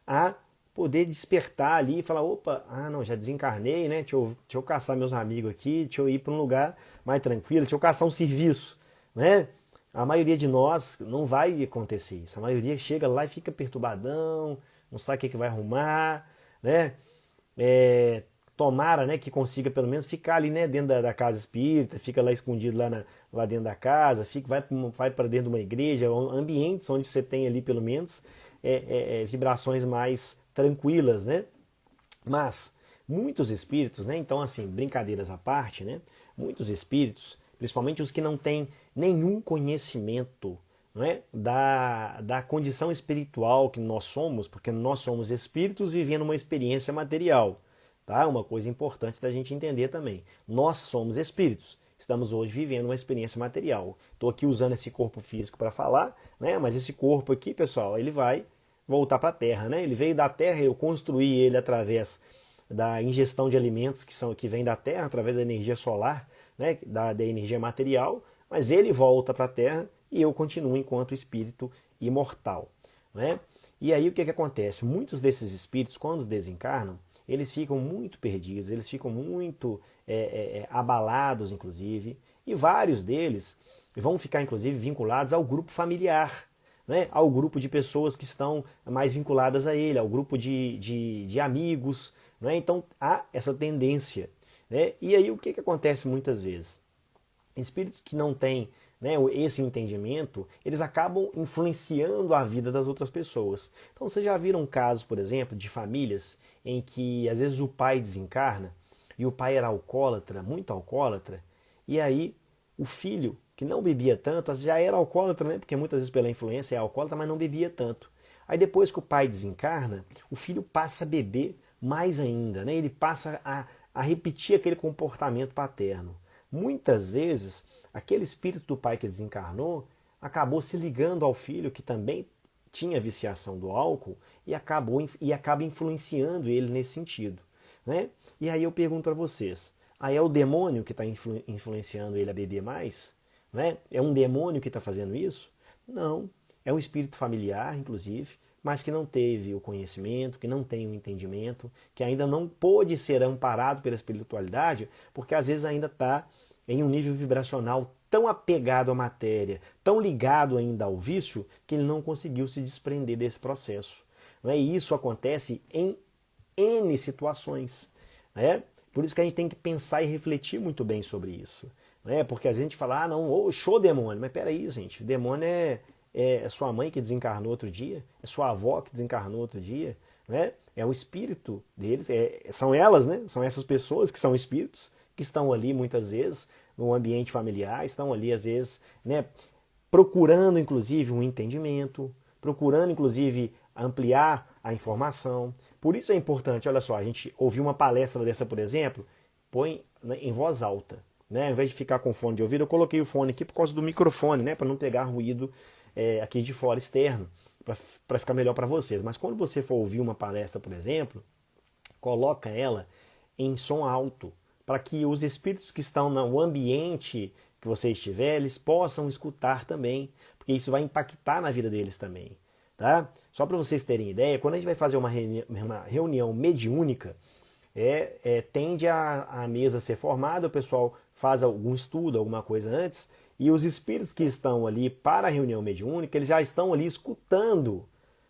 a poder despertar ali e falar, opa, não, já desencarnei, né? Deixa eu caçar meus amigos aqui, deixa eu ir para um lugar mais tranquilo, deixa eu caçar um serviço, né? A maioria de nós não vai acontecer isso. A maioria chega lá e fica perturbadão, não sabe o que vai arrumar, né? Tomara, né, que consiga pelo menos ficar ali, né, dentro da casa espírita, fica lá escondido lá dentro da casa, vai para dentro de uma igreja, ambientes onde você tem ali pelo menos vibrações mais tranquilas, né? Mas muitos espíritos, né, então assim, brincadeiras à parte, né, muitos espíritos, principalmente os que não têm nenhum conhecimento, né, da condição espiritual que nós somos, porque nós somos espíritos vivendo uma experiência material. Tá? Uma coisa importante da gente entender também. Nós somos espíritos. Estamos hoje vivendo uma experiência material. Estou aqui usando esse corpo físico para falar, né? Mas esse corpo aqui, pessoal, ele vai voltar para a Terra. Né? Ele veio da Terra, eu construí ele através da ingestão de alimentos que vem da Terra, através da energia solar, né? da energia material, mas ele volta para a Terra e eu continuo enquanto espírito imortal. Né? E aí o que acontece? Muitos desses espíritos, quando desencarnam, eles ficam muito perdidos, eles ficam muito abalados, inclusive, e vários deles vão ficar, inclusive, vinculados ao grupo familiar, né? Ao grupo de pessoas que estão mais vinculadas a ele, ao grupo de amigos, né? Então há essa tendência. Né? E aí o que acontece muitas vezes? Espíritos que não têm, né, esse entendimento, eles acabam influenciando a vida das outras pessoas. Então vocês já viram casos, por exemplo, de famílias em que às vezes o pai desencarna e o pai era alcoólatra, muito alcoólatra, e aí o filho, que não bebia tanto, já era alcoólatra, né? Porque muitas vezes pela influência é alcoólatra, mas não bebia tanto. Aí depois que o pai desencarna, o filho passa a beber mais ainda, né? Ele passa a repetir aquele comportamento paterno. Muitas vezes, aquele espírito do pai que desencarnou acabou se ligando ao filho que também tinha viciação do álcool e acaba influenciando ele nesse sentido. Né? E aí eu pergunto para vocês, aí é o demônio que está influenciando ele a beber mais? Né? É um demônio que está fazendo isso? Não, é um espírito familiar, inclusive, mas que não teve o conhecimento, que não tem o entendimento, que ainda não pôde ser amparado pela espiritualidade, porque às vezes ainda está em um nível vibracional tão apegado à matéria, tão ligado ainda ao vício, que ele não conseguiu se desprender desse processo. Né? E isso acontece em N situações. Né? Por isso que a gente tem que pensar e refletir muito bem sobre isso. Né? Porque a gente fala, não, show demônio. Mas peraí, gente, demônio é sua mãe que desencarnou outro dia, é sua avó que desencarnou outro dia, né? É o espírito deles, são elas, né? São essas pessoas que são espíritos, que estão ali muitas vezes no ambiente familiar, estão ali às vezes, né, procurando inclusive um entendimento, procurando inclusive ampliar a informação. Por isso é importante, olha só, a gente ouviu uma palestra dessa, por exemplo, põe em voz alta. Né? Ao invés de ficar com fone de ouvido, eu coloquei o fone aqui por causa do microfone, né? Para não pegar ruído aqui de fora externo, para ficar melhor para vocês. Mas quando você for ouvir uma palestra, por exemplo, coloca ela em som alto, para que os espíritos que estão no ambiente que você estiver, eles possam escutar também, porque isso vai impactar na vida deles também. Tá? Só para vocês terem ideia, quando a gente vai fazer uma reunião mediúnica, tende a mesa ser formada, o pessoal faz algum estudo, alguma coisa antes, e os espíritos que estão ali para a reunião mediúnica, eles já estão ali escutando,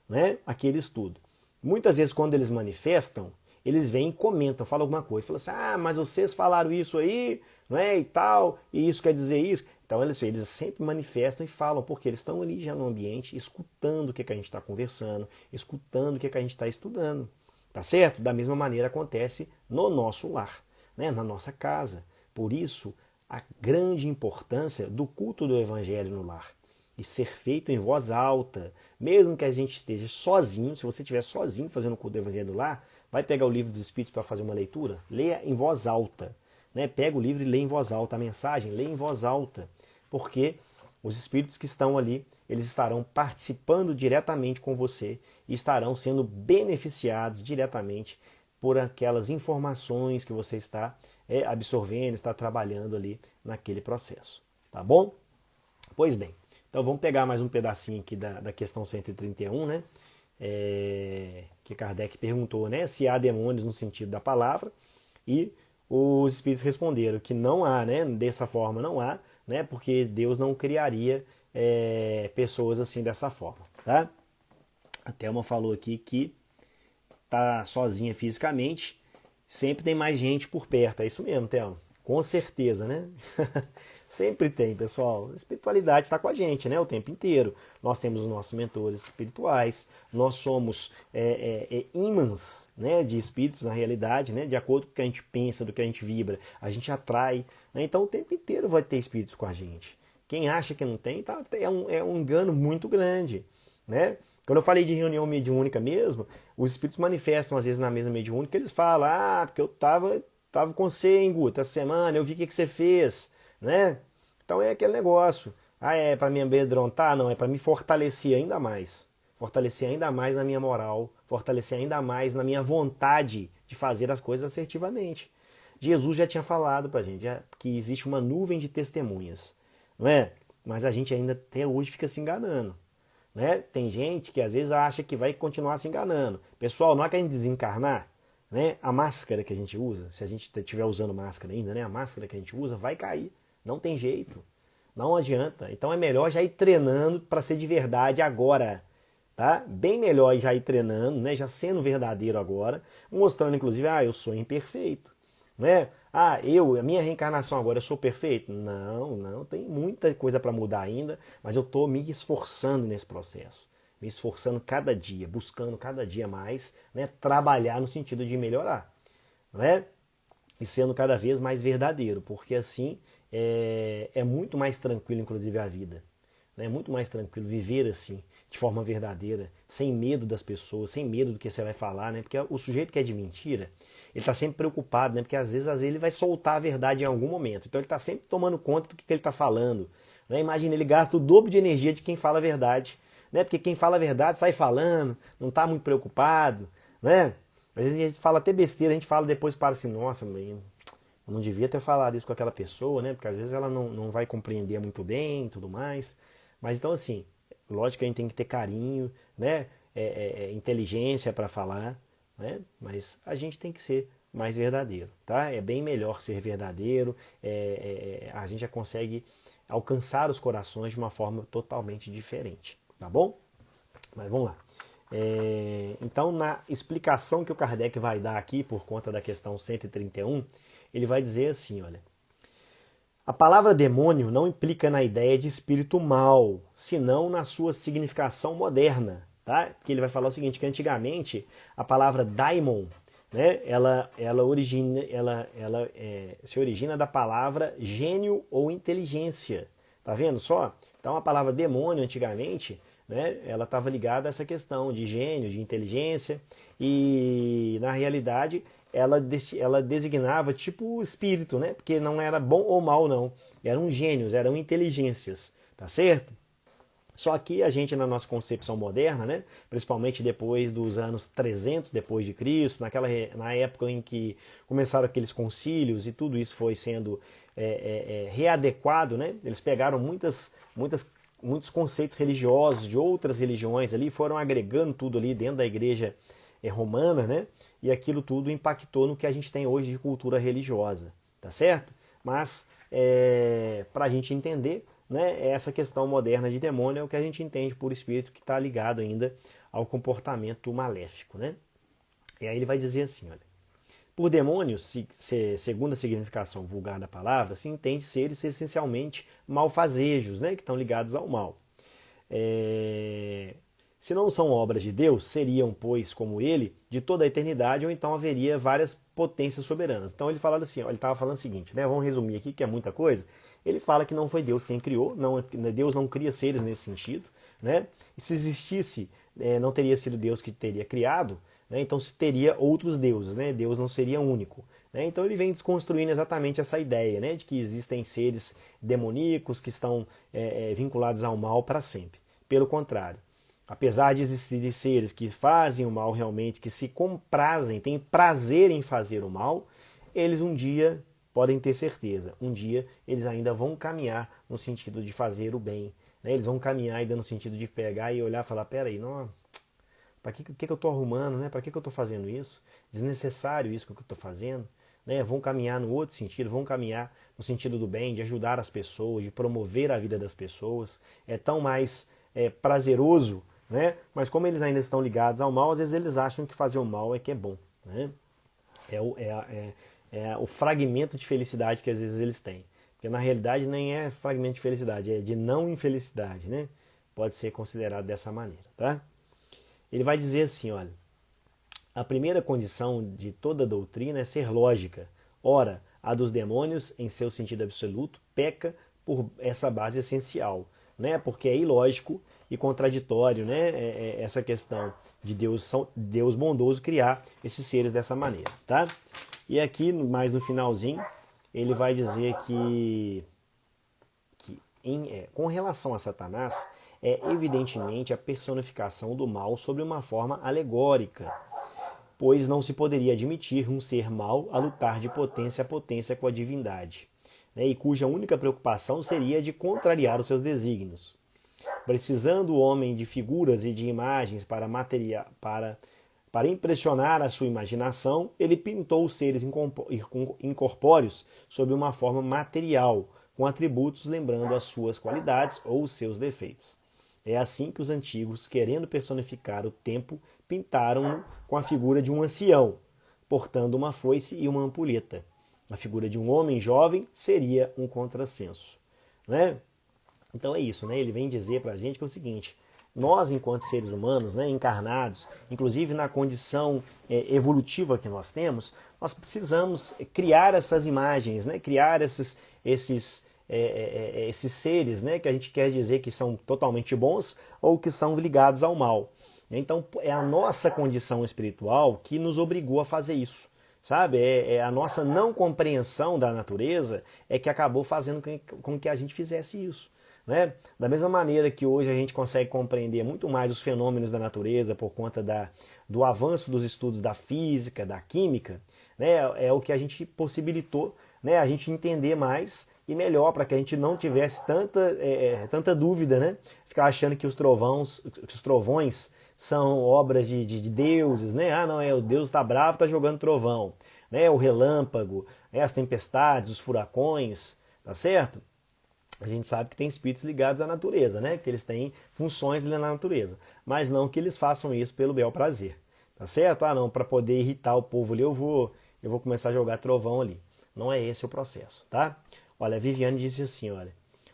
né, aquele estudo. Muitas vezes, quando eles manifestam, eles vêm e comentam, falam alguma coisa, falam assim, mas vocês falaram isso aí, né, e tal, e isso quer dizer isso. Então eles sempre manifestam e falam, porque eles estão ali já no ambiente, escutando o que a gente está conversando, escutando o que a gente está estudando. Tá certo? Da mesma maneira acontece no nosso lar, né? Na nossa casa. Por isso, a grande importância do culto do evangelho no lar. E ser feito em voz alta. Mesmo que a gente esteja sozinho, se você estiver sozinho fazendo o culto do evangelho no lar, vai pegar o livro dos Espíritos para fazer uma leitura, leia em voz alta. Né? Pega o livro e lê em voz alta a mensagem, lê em voz alta. Porque os Espíritos que estão ali, eles estarão participando diretamente com você e estarão sendo beneficiados diretamente por aquelas informações que você está absorvendo, está trabalhando ali naquele processo. Tá bom? Pois bem, então vamos pegar mais um pedacinho aqui da questão 131, né? Que Kardec perguntou, né? Se há demônios no sentido da palavra, e os espíritos responderam que não há, né? Dessa forma não há, né? Porque Deus não criaria pessoas assim dessa forma, tá? A Thelma falou aqui que tá sozinha fisicamente, sempre tem mais gente por perto. É isso mesmo, Thelma. Com certeza, né? Sempre tem, pessoal. A espiritualidade está com a gente, né? O tempo inteiro. Nós temos os nossos mentores espirituais, nós somos ímãs, né, de espíritos na realidade, né? De acordo com o que a gente pensa, do que a gente vibra, a gente atrai. Né? Então o tempo inteiro vai ter espíritos com a gente. Quem acha que não tem, é um engano muito grande, né? Quando eu falei de reunião mediúnica mesmo, os espíritos manifestam às vezes na mesa mediúnica, eles falam, porque eu tava com você, hein, Guta, essa semana, eu vi o que você fez, né? Então é aquele negócio. É para me amedrontar? Não, é para me fortalecer ainda mais. Fortalecer ainda mais na minha moral, fortalecer ainda mais na minha vontade de fazer as coisas assertivamente. Jesus já tinha falado pra gente que existe uma nuvem de testemunhas, não é? Mas a gente ainda até hoje fica se enganando. Né? Tem gente que às vezes acha que vai continuar se enganando. Pessoal, não é que a gente desencarnar, né? A máscara que a gente usa, se a gente estiver usando máscara ainda, né? A máscara que a gente usa vai cair. Não tem jeito. Não adianta. Então é melhor já ir treinando para ser de verdade agora. Tá? Bem melhor já ir treinando, né? Já sendo verdadeiro agora, mostrando inclusive, eu sou imperfeito. Né? A minha reencarnação agora, eu sou perfeito? Não, tem muita coisa para mudar ainda, mas eu estou me esforçando nesse processo, me esforçando cada dia, buscando cada dia mais, né, trabalhar no sentido de melhorar, né? E sendo cada vez mais verdadeiro, porque assim é muito mais tranquilo, inclusive, a vida. É muito mais tranquilo viver assim, de forma verdadeira, sem medo das pessoas, sem medo do que você vai falar, né? Porque o sujeito que é de mentira, ele está sempre preocupado, né? Porque às vezes ele vai soltar a verdade em algum momento. Então ele está sempre tomando conta do que ele está falando. Né? Imagina, ele gasta o dobro de energia de quem fala a verdade. Né? Porque quem fala a verdade sai falando, não está muito preocupado. Né? Às vezes a gente fala até besteira, a gente fala depois para assim, nossa, eu não devia ter falado isso com aquela pessoa, né? Porque às vezes ela não vai compreender muito bem e tudo mais. Mas então assim, lógico que a gente tem que ter carinho, né? Inteligência para falar, né? Mas a gente tem que ser mais verdadeiro, tá? É bem melhor ser verdadeiro, a gente já consegue alcançar os corações de uma forma totalmente diferente, tá bom? Mas vamos lá. Então, na explicação que o Kardec vai dar aqui, por conta da questão 131, ele vai dizer assim, olha, a palavra demônio não implica na ideia de espírito mau, senão na sua significação moderna, tá? Porque ele vai falar o seguinte, que antigamente a palavra daimon, né, ela se origina da palavra gênio ou inteligência, tá vendo só? Então a palavra demônio antigamente, né, ela estava ligada a essa questão de gênio, de inteligência, e na realidade ela designava tipo espírito, né? Porque não era bom ou mal, não. Eram gênios, eram inteligências, tá certo? Só que a gente, na nossa concepção moderna, né? Principalmente depois dos anos 300 depois de Cristo, na época em que começaram aqueles concílios e tudo isso foi sendo readequado, né? Eles pegaram muitos conceitos religiosos de outras religiões ali, foram agregando tudo ali dentro da igreja romana, né? E aquilo tudo impactou no que a gente tem hoje de cultura religiosa, tá certo? Mas, para a gente entender, né, essa questão moderna de demônio é o que a gente entende por espírito que está ligado ainda ao comportamento maléfico, né? E aí ele vai dizer assim, olha, Por demônios, segundo a significação vulgar da palavra, se entende seres essencialmente malfazejos, né, que estão ligados ao mal. Se não são obras de Deus, seriam, pois, como ele, de toda a eternidade, ou então haveria várias potências soberanas. Então ele fala assim, ó, ele estava falando o seguinte, né? Vamos resumir aqui, que é muita coisa. Ele fala que não foi Deus quem criou, Deus não cria seres nesse sentido, né? E se existisse, não teria sido Deus que teria criado, né? Então se teria outros deuses, né? Deus não seria único. Né? Então ele vem desconstruindo exatamente essa ideia, né? De que existem seres demoníacos que estão vinculados ao mal para sempre. Pelo contrário. Apesar de existirem seres que fazem o mal realmente, que se comprazem, têm prazer em fazer o mal, eles um dia, podem ter certeza, um dia eles ainda vão caminhar no sentido de fazer o bem. Né? Eles vão caminhar ainda no sentido de pegar e olhar e falar, peraí, não, para que eu estou arrumando? Né? Para que eu estou fazendo isso? Desnecessário isso que eu estou fazendo? Né? Vão caminhar no outro sentido, vão caminhar no sentido do bem, de ajudar as pessoas, de promover a vida das pessoas. É tão mais prazeroso, né? Mas como eles ainda estão ligados ao mal, às vezes eles acham que fazer o mal é que é bom. Né? É o fragmento de felicidade que às vezes eles têm. Porque na realidade nem é fragmento de felicidade, é de não infelicidade. Né? Pode ser considerado dessa maneira. Tá? Ele vai dizer assim, olha, a primeira condição de toda doutrina é ser lógica. Ora, a dos demônios, em seu sentido absoluto, peca por essa base essencial. Né? Porque é ilógico e contraditório, né? Essa questão de Deus bondoso criar esses seres dessa maneira. Tá? E aqui, mais no finalzinho, ele vai dizer que com relação a Satanás, é evidentemente a personificação do mal sob uma forma alegórica, pois não se poderia admitir um ser mau a lutar de potência a potência com a divindade, né, e cuja única preocupação seria de contrariar os seus desígnios. Precisando o homem de figuras e de imagens para impressionar a sua imaginação, ele pintou os seres incorpóreos sob uma forma material, com atributos lembrando as suas qualidades ou os seus defeitos. É assim que os antigos, querendo personificar o tempo, pintaram-no com a figura de um ancião, portando uma foice e uma ampulheta. A figura de um homem jovem seria um contrassenso. Né? Então é isso, né? Ele vem dizer para a gente que é o seguinte, nós enquanto seres humanos, né, encarnados, inclusive na condição evolutiva que nós temos, nós precisamos criar essas imagens, né? Criar esses seres, né, que a gente quer dizer que são totalmente bons ou que são ligados ao mal. Então é a nossa condição espiritual que nos obrigou a fazer isso. Sabe? É a nossa não compreensão da natureza é que acabou fazendo com que a gente fizesse isso. Né? Da mesma maneira que hoje a gente consegue compreender muito mais os fenômenos da natureza por conta do avanço dos estudos da física, da química, né? É o que a gente possibilitou, né? A gente entender mais e melhor, para que a gente não tivesse tanta dúvida, né? Ficar achando que os trovões são obras de deuses, né? Ah, não, o Deus está bravo, está jogando trovão. Né? O relâmpago, as tempestades, os furacões, tá certo? A gente sabe que tem espíritos ligados à natureza, né? Que eles têm funções na natureza. Mas não que eles façam isso pelo bel prazer. Tá certo? Ah, não, para poder irritar o povo ali, eu vou começar a jogar trovão ali. Não é esse o processo, tá? Olha, a Viviane disse assim, olha,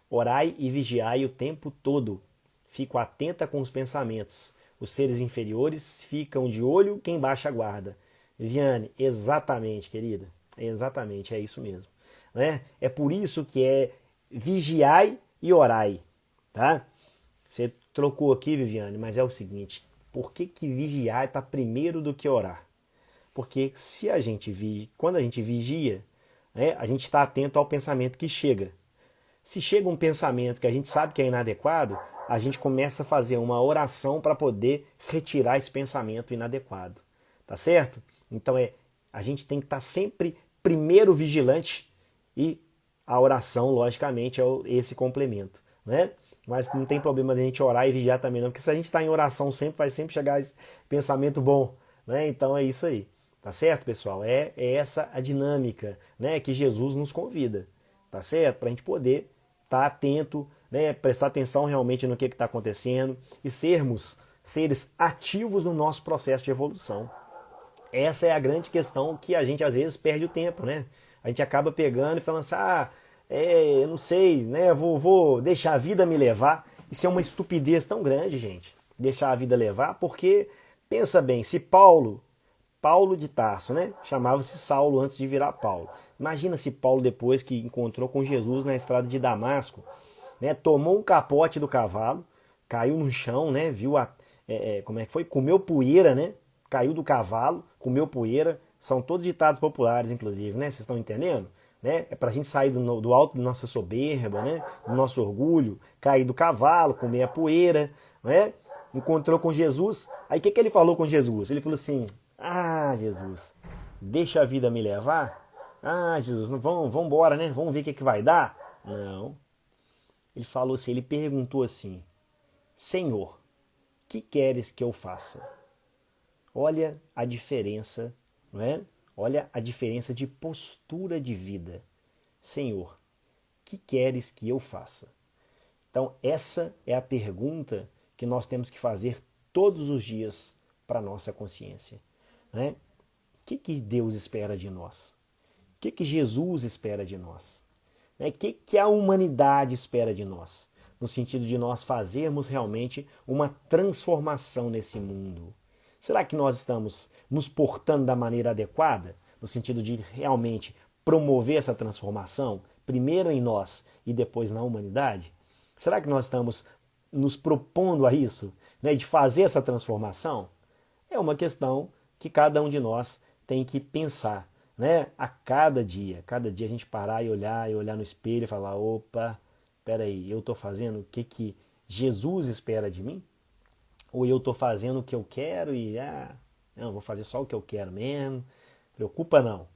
orai e vigiai o tempo todo. Fico atenta com os pensamentos. Os seres inferiores ficam de olho quem baixa a guarda. Viviane, exatamente, querida. Exatamente, é isso mesmo. Né? É por isso que é vigiai e orai, tá? Você trocou aqui, Viviane, mas é o seguinte, por que vigiar está primeiro do que orar? Porque quando a gente vigia, né, a gente está atento ao pensamento que chega. Se chega um pensamento que a gente sabe que é inadequado, a gente começa a fazer uma oração para poder retirar esse pensamento inadequado, tá certo? Então a gente tem que estar sempre primeiro vigilante e a oração, logicamente, é esse complemento, né? Mas não tem problema de a gente orar e vigiar também não, porque se a gente está em oração sempre, vai sempre chegar esse pensamento bom, né? Então é isso aí, tá certo, pessoal? É essa a dinâmica, né, que Jesus nos convida, tá certo? Para a gente poder estar atento, né, prestar atenção realmente no que está acontecendo e sermos seres ativos no nosso processo de evolução. Essa é a grande questão que a gente às vezes perde o tempo, né? A gente acaba pegando e falando assim, eu não sei, né? Vou deixar a vida me levar. Isso é uma estupidez tão grande, gente. Deixar a vida levar, porque, pensa bem, se Paulo de Tarso, né? Chamava-se Saulo antes de virar Paulo. Imagina se Paulo, depois que encontrou com Jesus na estrada de Damasco, né? Tomou um capote do cavalo, caiu no chão, né? Viu como é que foi? Comeu poeira, né? Caiu do cavalo, comeu poeira. São todos ditados populares, inclusive, né? Vocês estão entendendo? Né? É pra gente sair do alto da nossa soberba, né? Do nosso orgulho, cair do cavalo, comer a poeira, né? Encontrou com Jesus. Aí o que ele falou com Jesus? Ele falou assim: Ah, Jesus, deixa a vida me levar? Ah, Jesus, vamos embora, né? Vamos ver o que vai dar? Não. Ele falou assim, ele perguntou assim: Senhor, que queres que eu faça? Olha a diferença, não é? Olha a diferença de postura de vida. Senhor, que queres que eu faça? Então, essa é a pergunta que nós temos que fazer todos os dias para a nossa consciência. Né? O que Deus espera de nós? O que Jesus espera de nós? O que a humanidade espera de nós? No sentido de nós fazermos realmente uma transformação nesse mundo. Será que nós estamos nos portando da maneira adequada? No sentido de realmente promover essa transformação, primeiro em nós e depois na humanidade? Será que nós estamos nos propondo a isso, né, de fazer essa transformação? É uma questão que cada um de nós tem que pensar, né? A cada dia a gente parar e olhar no espelho e falar, opa, peraí, eu estou fazendo o que Jesus espera de mim? Ou eu estou fazendo o que eu quero e, não, vou fazer só o que eu quero mesmo, preocupa não,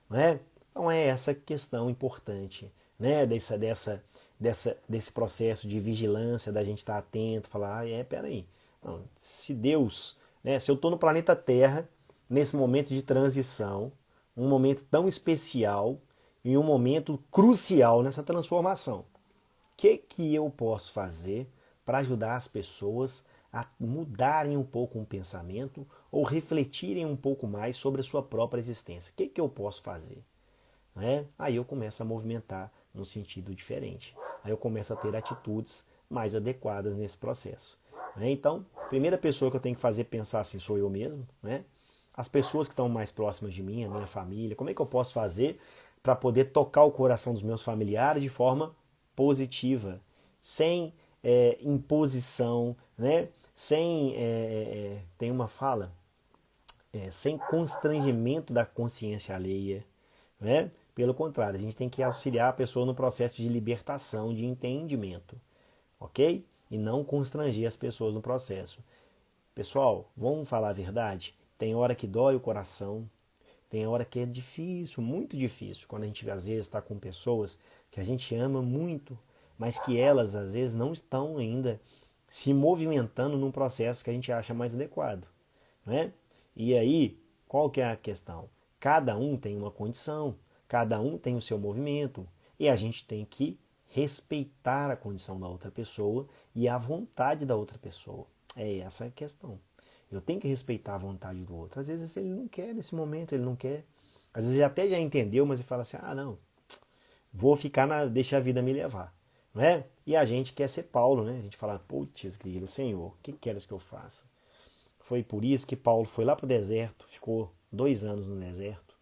né? Então é essa questão importante, né? Desse processo de vigilância, da gente estar atento, falar, peraí, não, se Deus, né, se eu estou no planeta Terra, nesse momento de transição, um momento tão especial e um momento crucial nessa transformação, o que eu posso fazer para ajudar as pessoas a mudarem um pouco o pensamento ou refletirem um pouco mais sobre a sua própria existência? O que eu posso fazer? Né? Aí eu começo a movimentar num sentido diferente. Aí eu começo a ter atitudes mais adequadas nesse processo. Né? Então, a primeira pessoa que eu tenho que fazer pensar assim sou eu mesmo. Né? As pessoas que estão mais próximas de mim, a minha família, como é que eu posso fazer para poder tocar o coração dos meus familiares de forma positiva, sem imposição, né? Sem, tem uma fala, sem constrangimento da consciência alheia, né? Pelo contrário, a gente tem que auxiliar a pessoa no processo de libertação, de entendimento, ok? E não constranger as pessoas no processo. Pessoal, vamos falar a verdade? Tem hora que dói o coração, tem hora que é difícil, muito difícil, quando a gente às vezes está com pessoas que a gente ama muito, mas que elas às vezes não estão ainda se movimentando num processo que a gente acha mais adequado, né? E aí, qual que é a questão? Cada um tem uma condição, cada um tem o seu movimento, e a gente tem que respeitar a condição da outra pessoa e a vontade da outra pessoa. É essa a questão. Eu tenho que respeitar a vontade do outro. Às vezes ele não quer nesse momento, ele não quer. Às vezes ele até já entendeu, mas ele fala assim, não, vou ficar deixa a vida me levar. Não é? E a gente quer ser Paulo, né? A gente fala, putz, grilo, Senhor, o que queres que eu faça? Foi por isso que Paulo foi lá para o deserto, ficou 2 anos no deserto,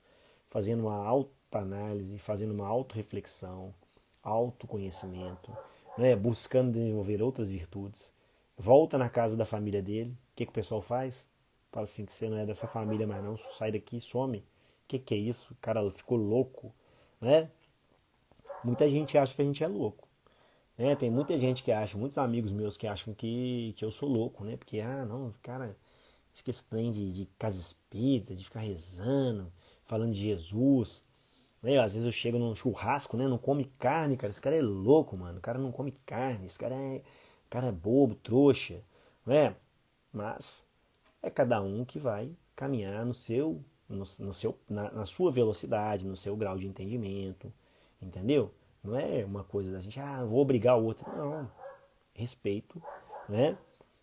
fazendo uma autoanálise, fazendo uma autorreflexão, autoconhecimento, né? Buscando desenvolver outras virtudes. Volta na casa da família dele, o que o pessoal faz? Fala assim, que você não é dessa família mais não, sai daqui, some. O que é isso? O cara ficou louco, né? Muita gente acha que a gente é louco. Né? Tem muita gente que acha, muitos amigos meus que acham que eu sou louco, né? Porque, não, os caras fica esse trem de casa espírita, de ficar rezando, falando de Jesus. Né? Às vezes eu chego num churrasco, né? Não come carne, cara. Esse cara é louco, mano. O cara não come carne. Esse cara é bobo, trouxa. Né? Mas é cada um que vai caminhar na sua velocidade, no seu grau de entendimento. Entendeu? Não é uma coisa da gente, vou obrigar o outro. Não. Respeito, né?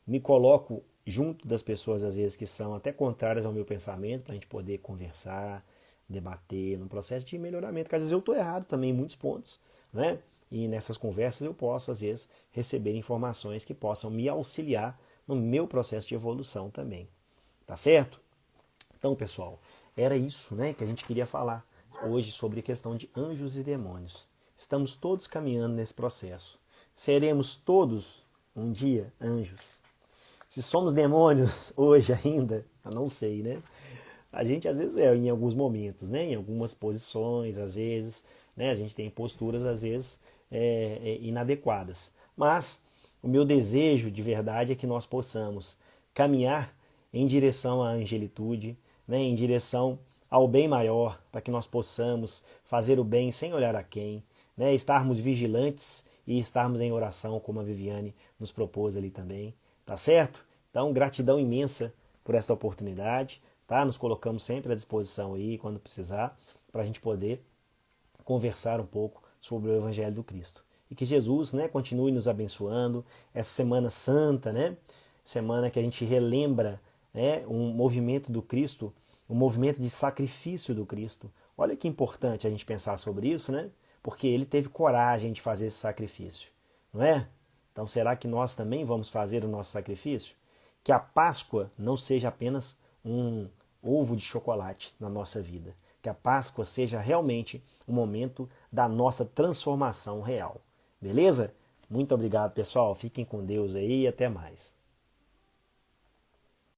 Me coloco junto das pessoas, às vezes, que são até contrárias ao meu pensamento, para a gente poder conversar, debater, num processo de melhoramento, porque às vezes eu estou errado também em muitos pontos, né? E nessas conversas eu posso, às vezes, receber informações que possam me auxiliar no meu processo de evolução também. Tá certo? Então, pessoal, era isso, né, que a gente queria falar hoje sobre a questão de anjos e demônios. Estamos todos caminhando nesse processo. Seremos todos um dia anjos. Se somos demônios hoje ainda, eu não sei, né? A gente às vezes é em alguns momentos, né? Em algumas posições, às vezes, né? A gente tem posturas às vezes inadequadas. Mas o meu desejo de verdade é que nós possamos caminhar em direção à angelitude, né? Em direção ao bem maior, para que nós possamos fazer o bem sem olhar a quem, né? Estarmos vigilantes e estarmos em oração, como a Viviane nos propôs ali também, tá certo? Então, gratidão imensa por esta oportunidade, tá? Nos colocamos sempre à disposição aí, quando precisar, para a gente poder conversar um pouco sobre o Evangelho do Cristo. E que Jesus, né, continue nos abençoando, essa Semana Santa, né? Semana que a gente relembra, né, um movimento do Cristo, um movimento de sacrifício do Cristo. Olha que importante a gente pensar sobre isso, né? Porque ele teve coragem de fazer esse sacrifício, não é? Então será que nós também vamos fazer o nosso sacrifício? Que a Páscoa não seja apenas um ovo de chocolate na nossa vida. Que a Páscoa seja realmente o momento da nossa transformação real. Beleza? Muito obrigado, pessoal. Fiquem com Deus aí e até mais.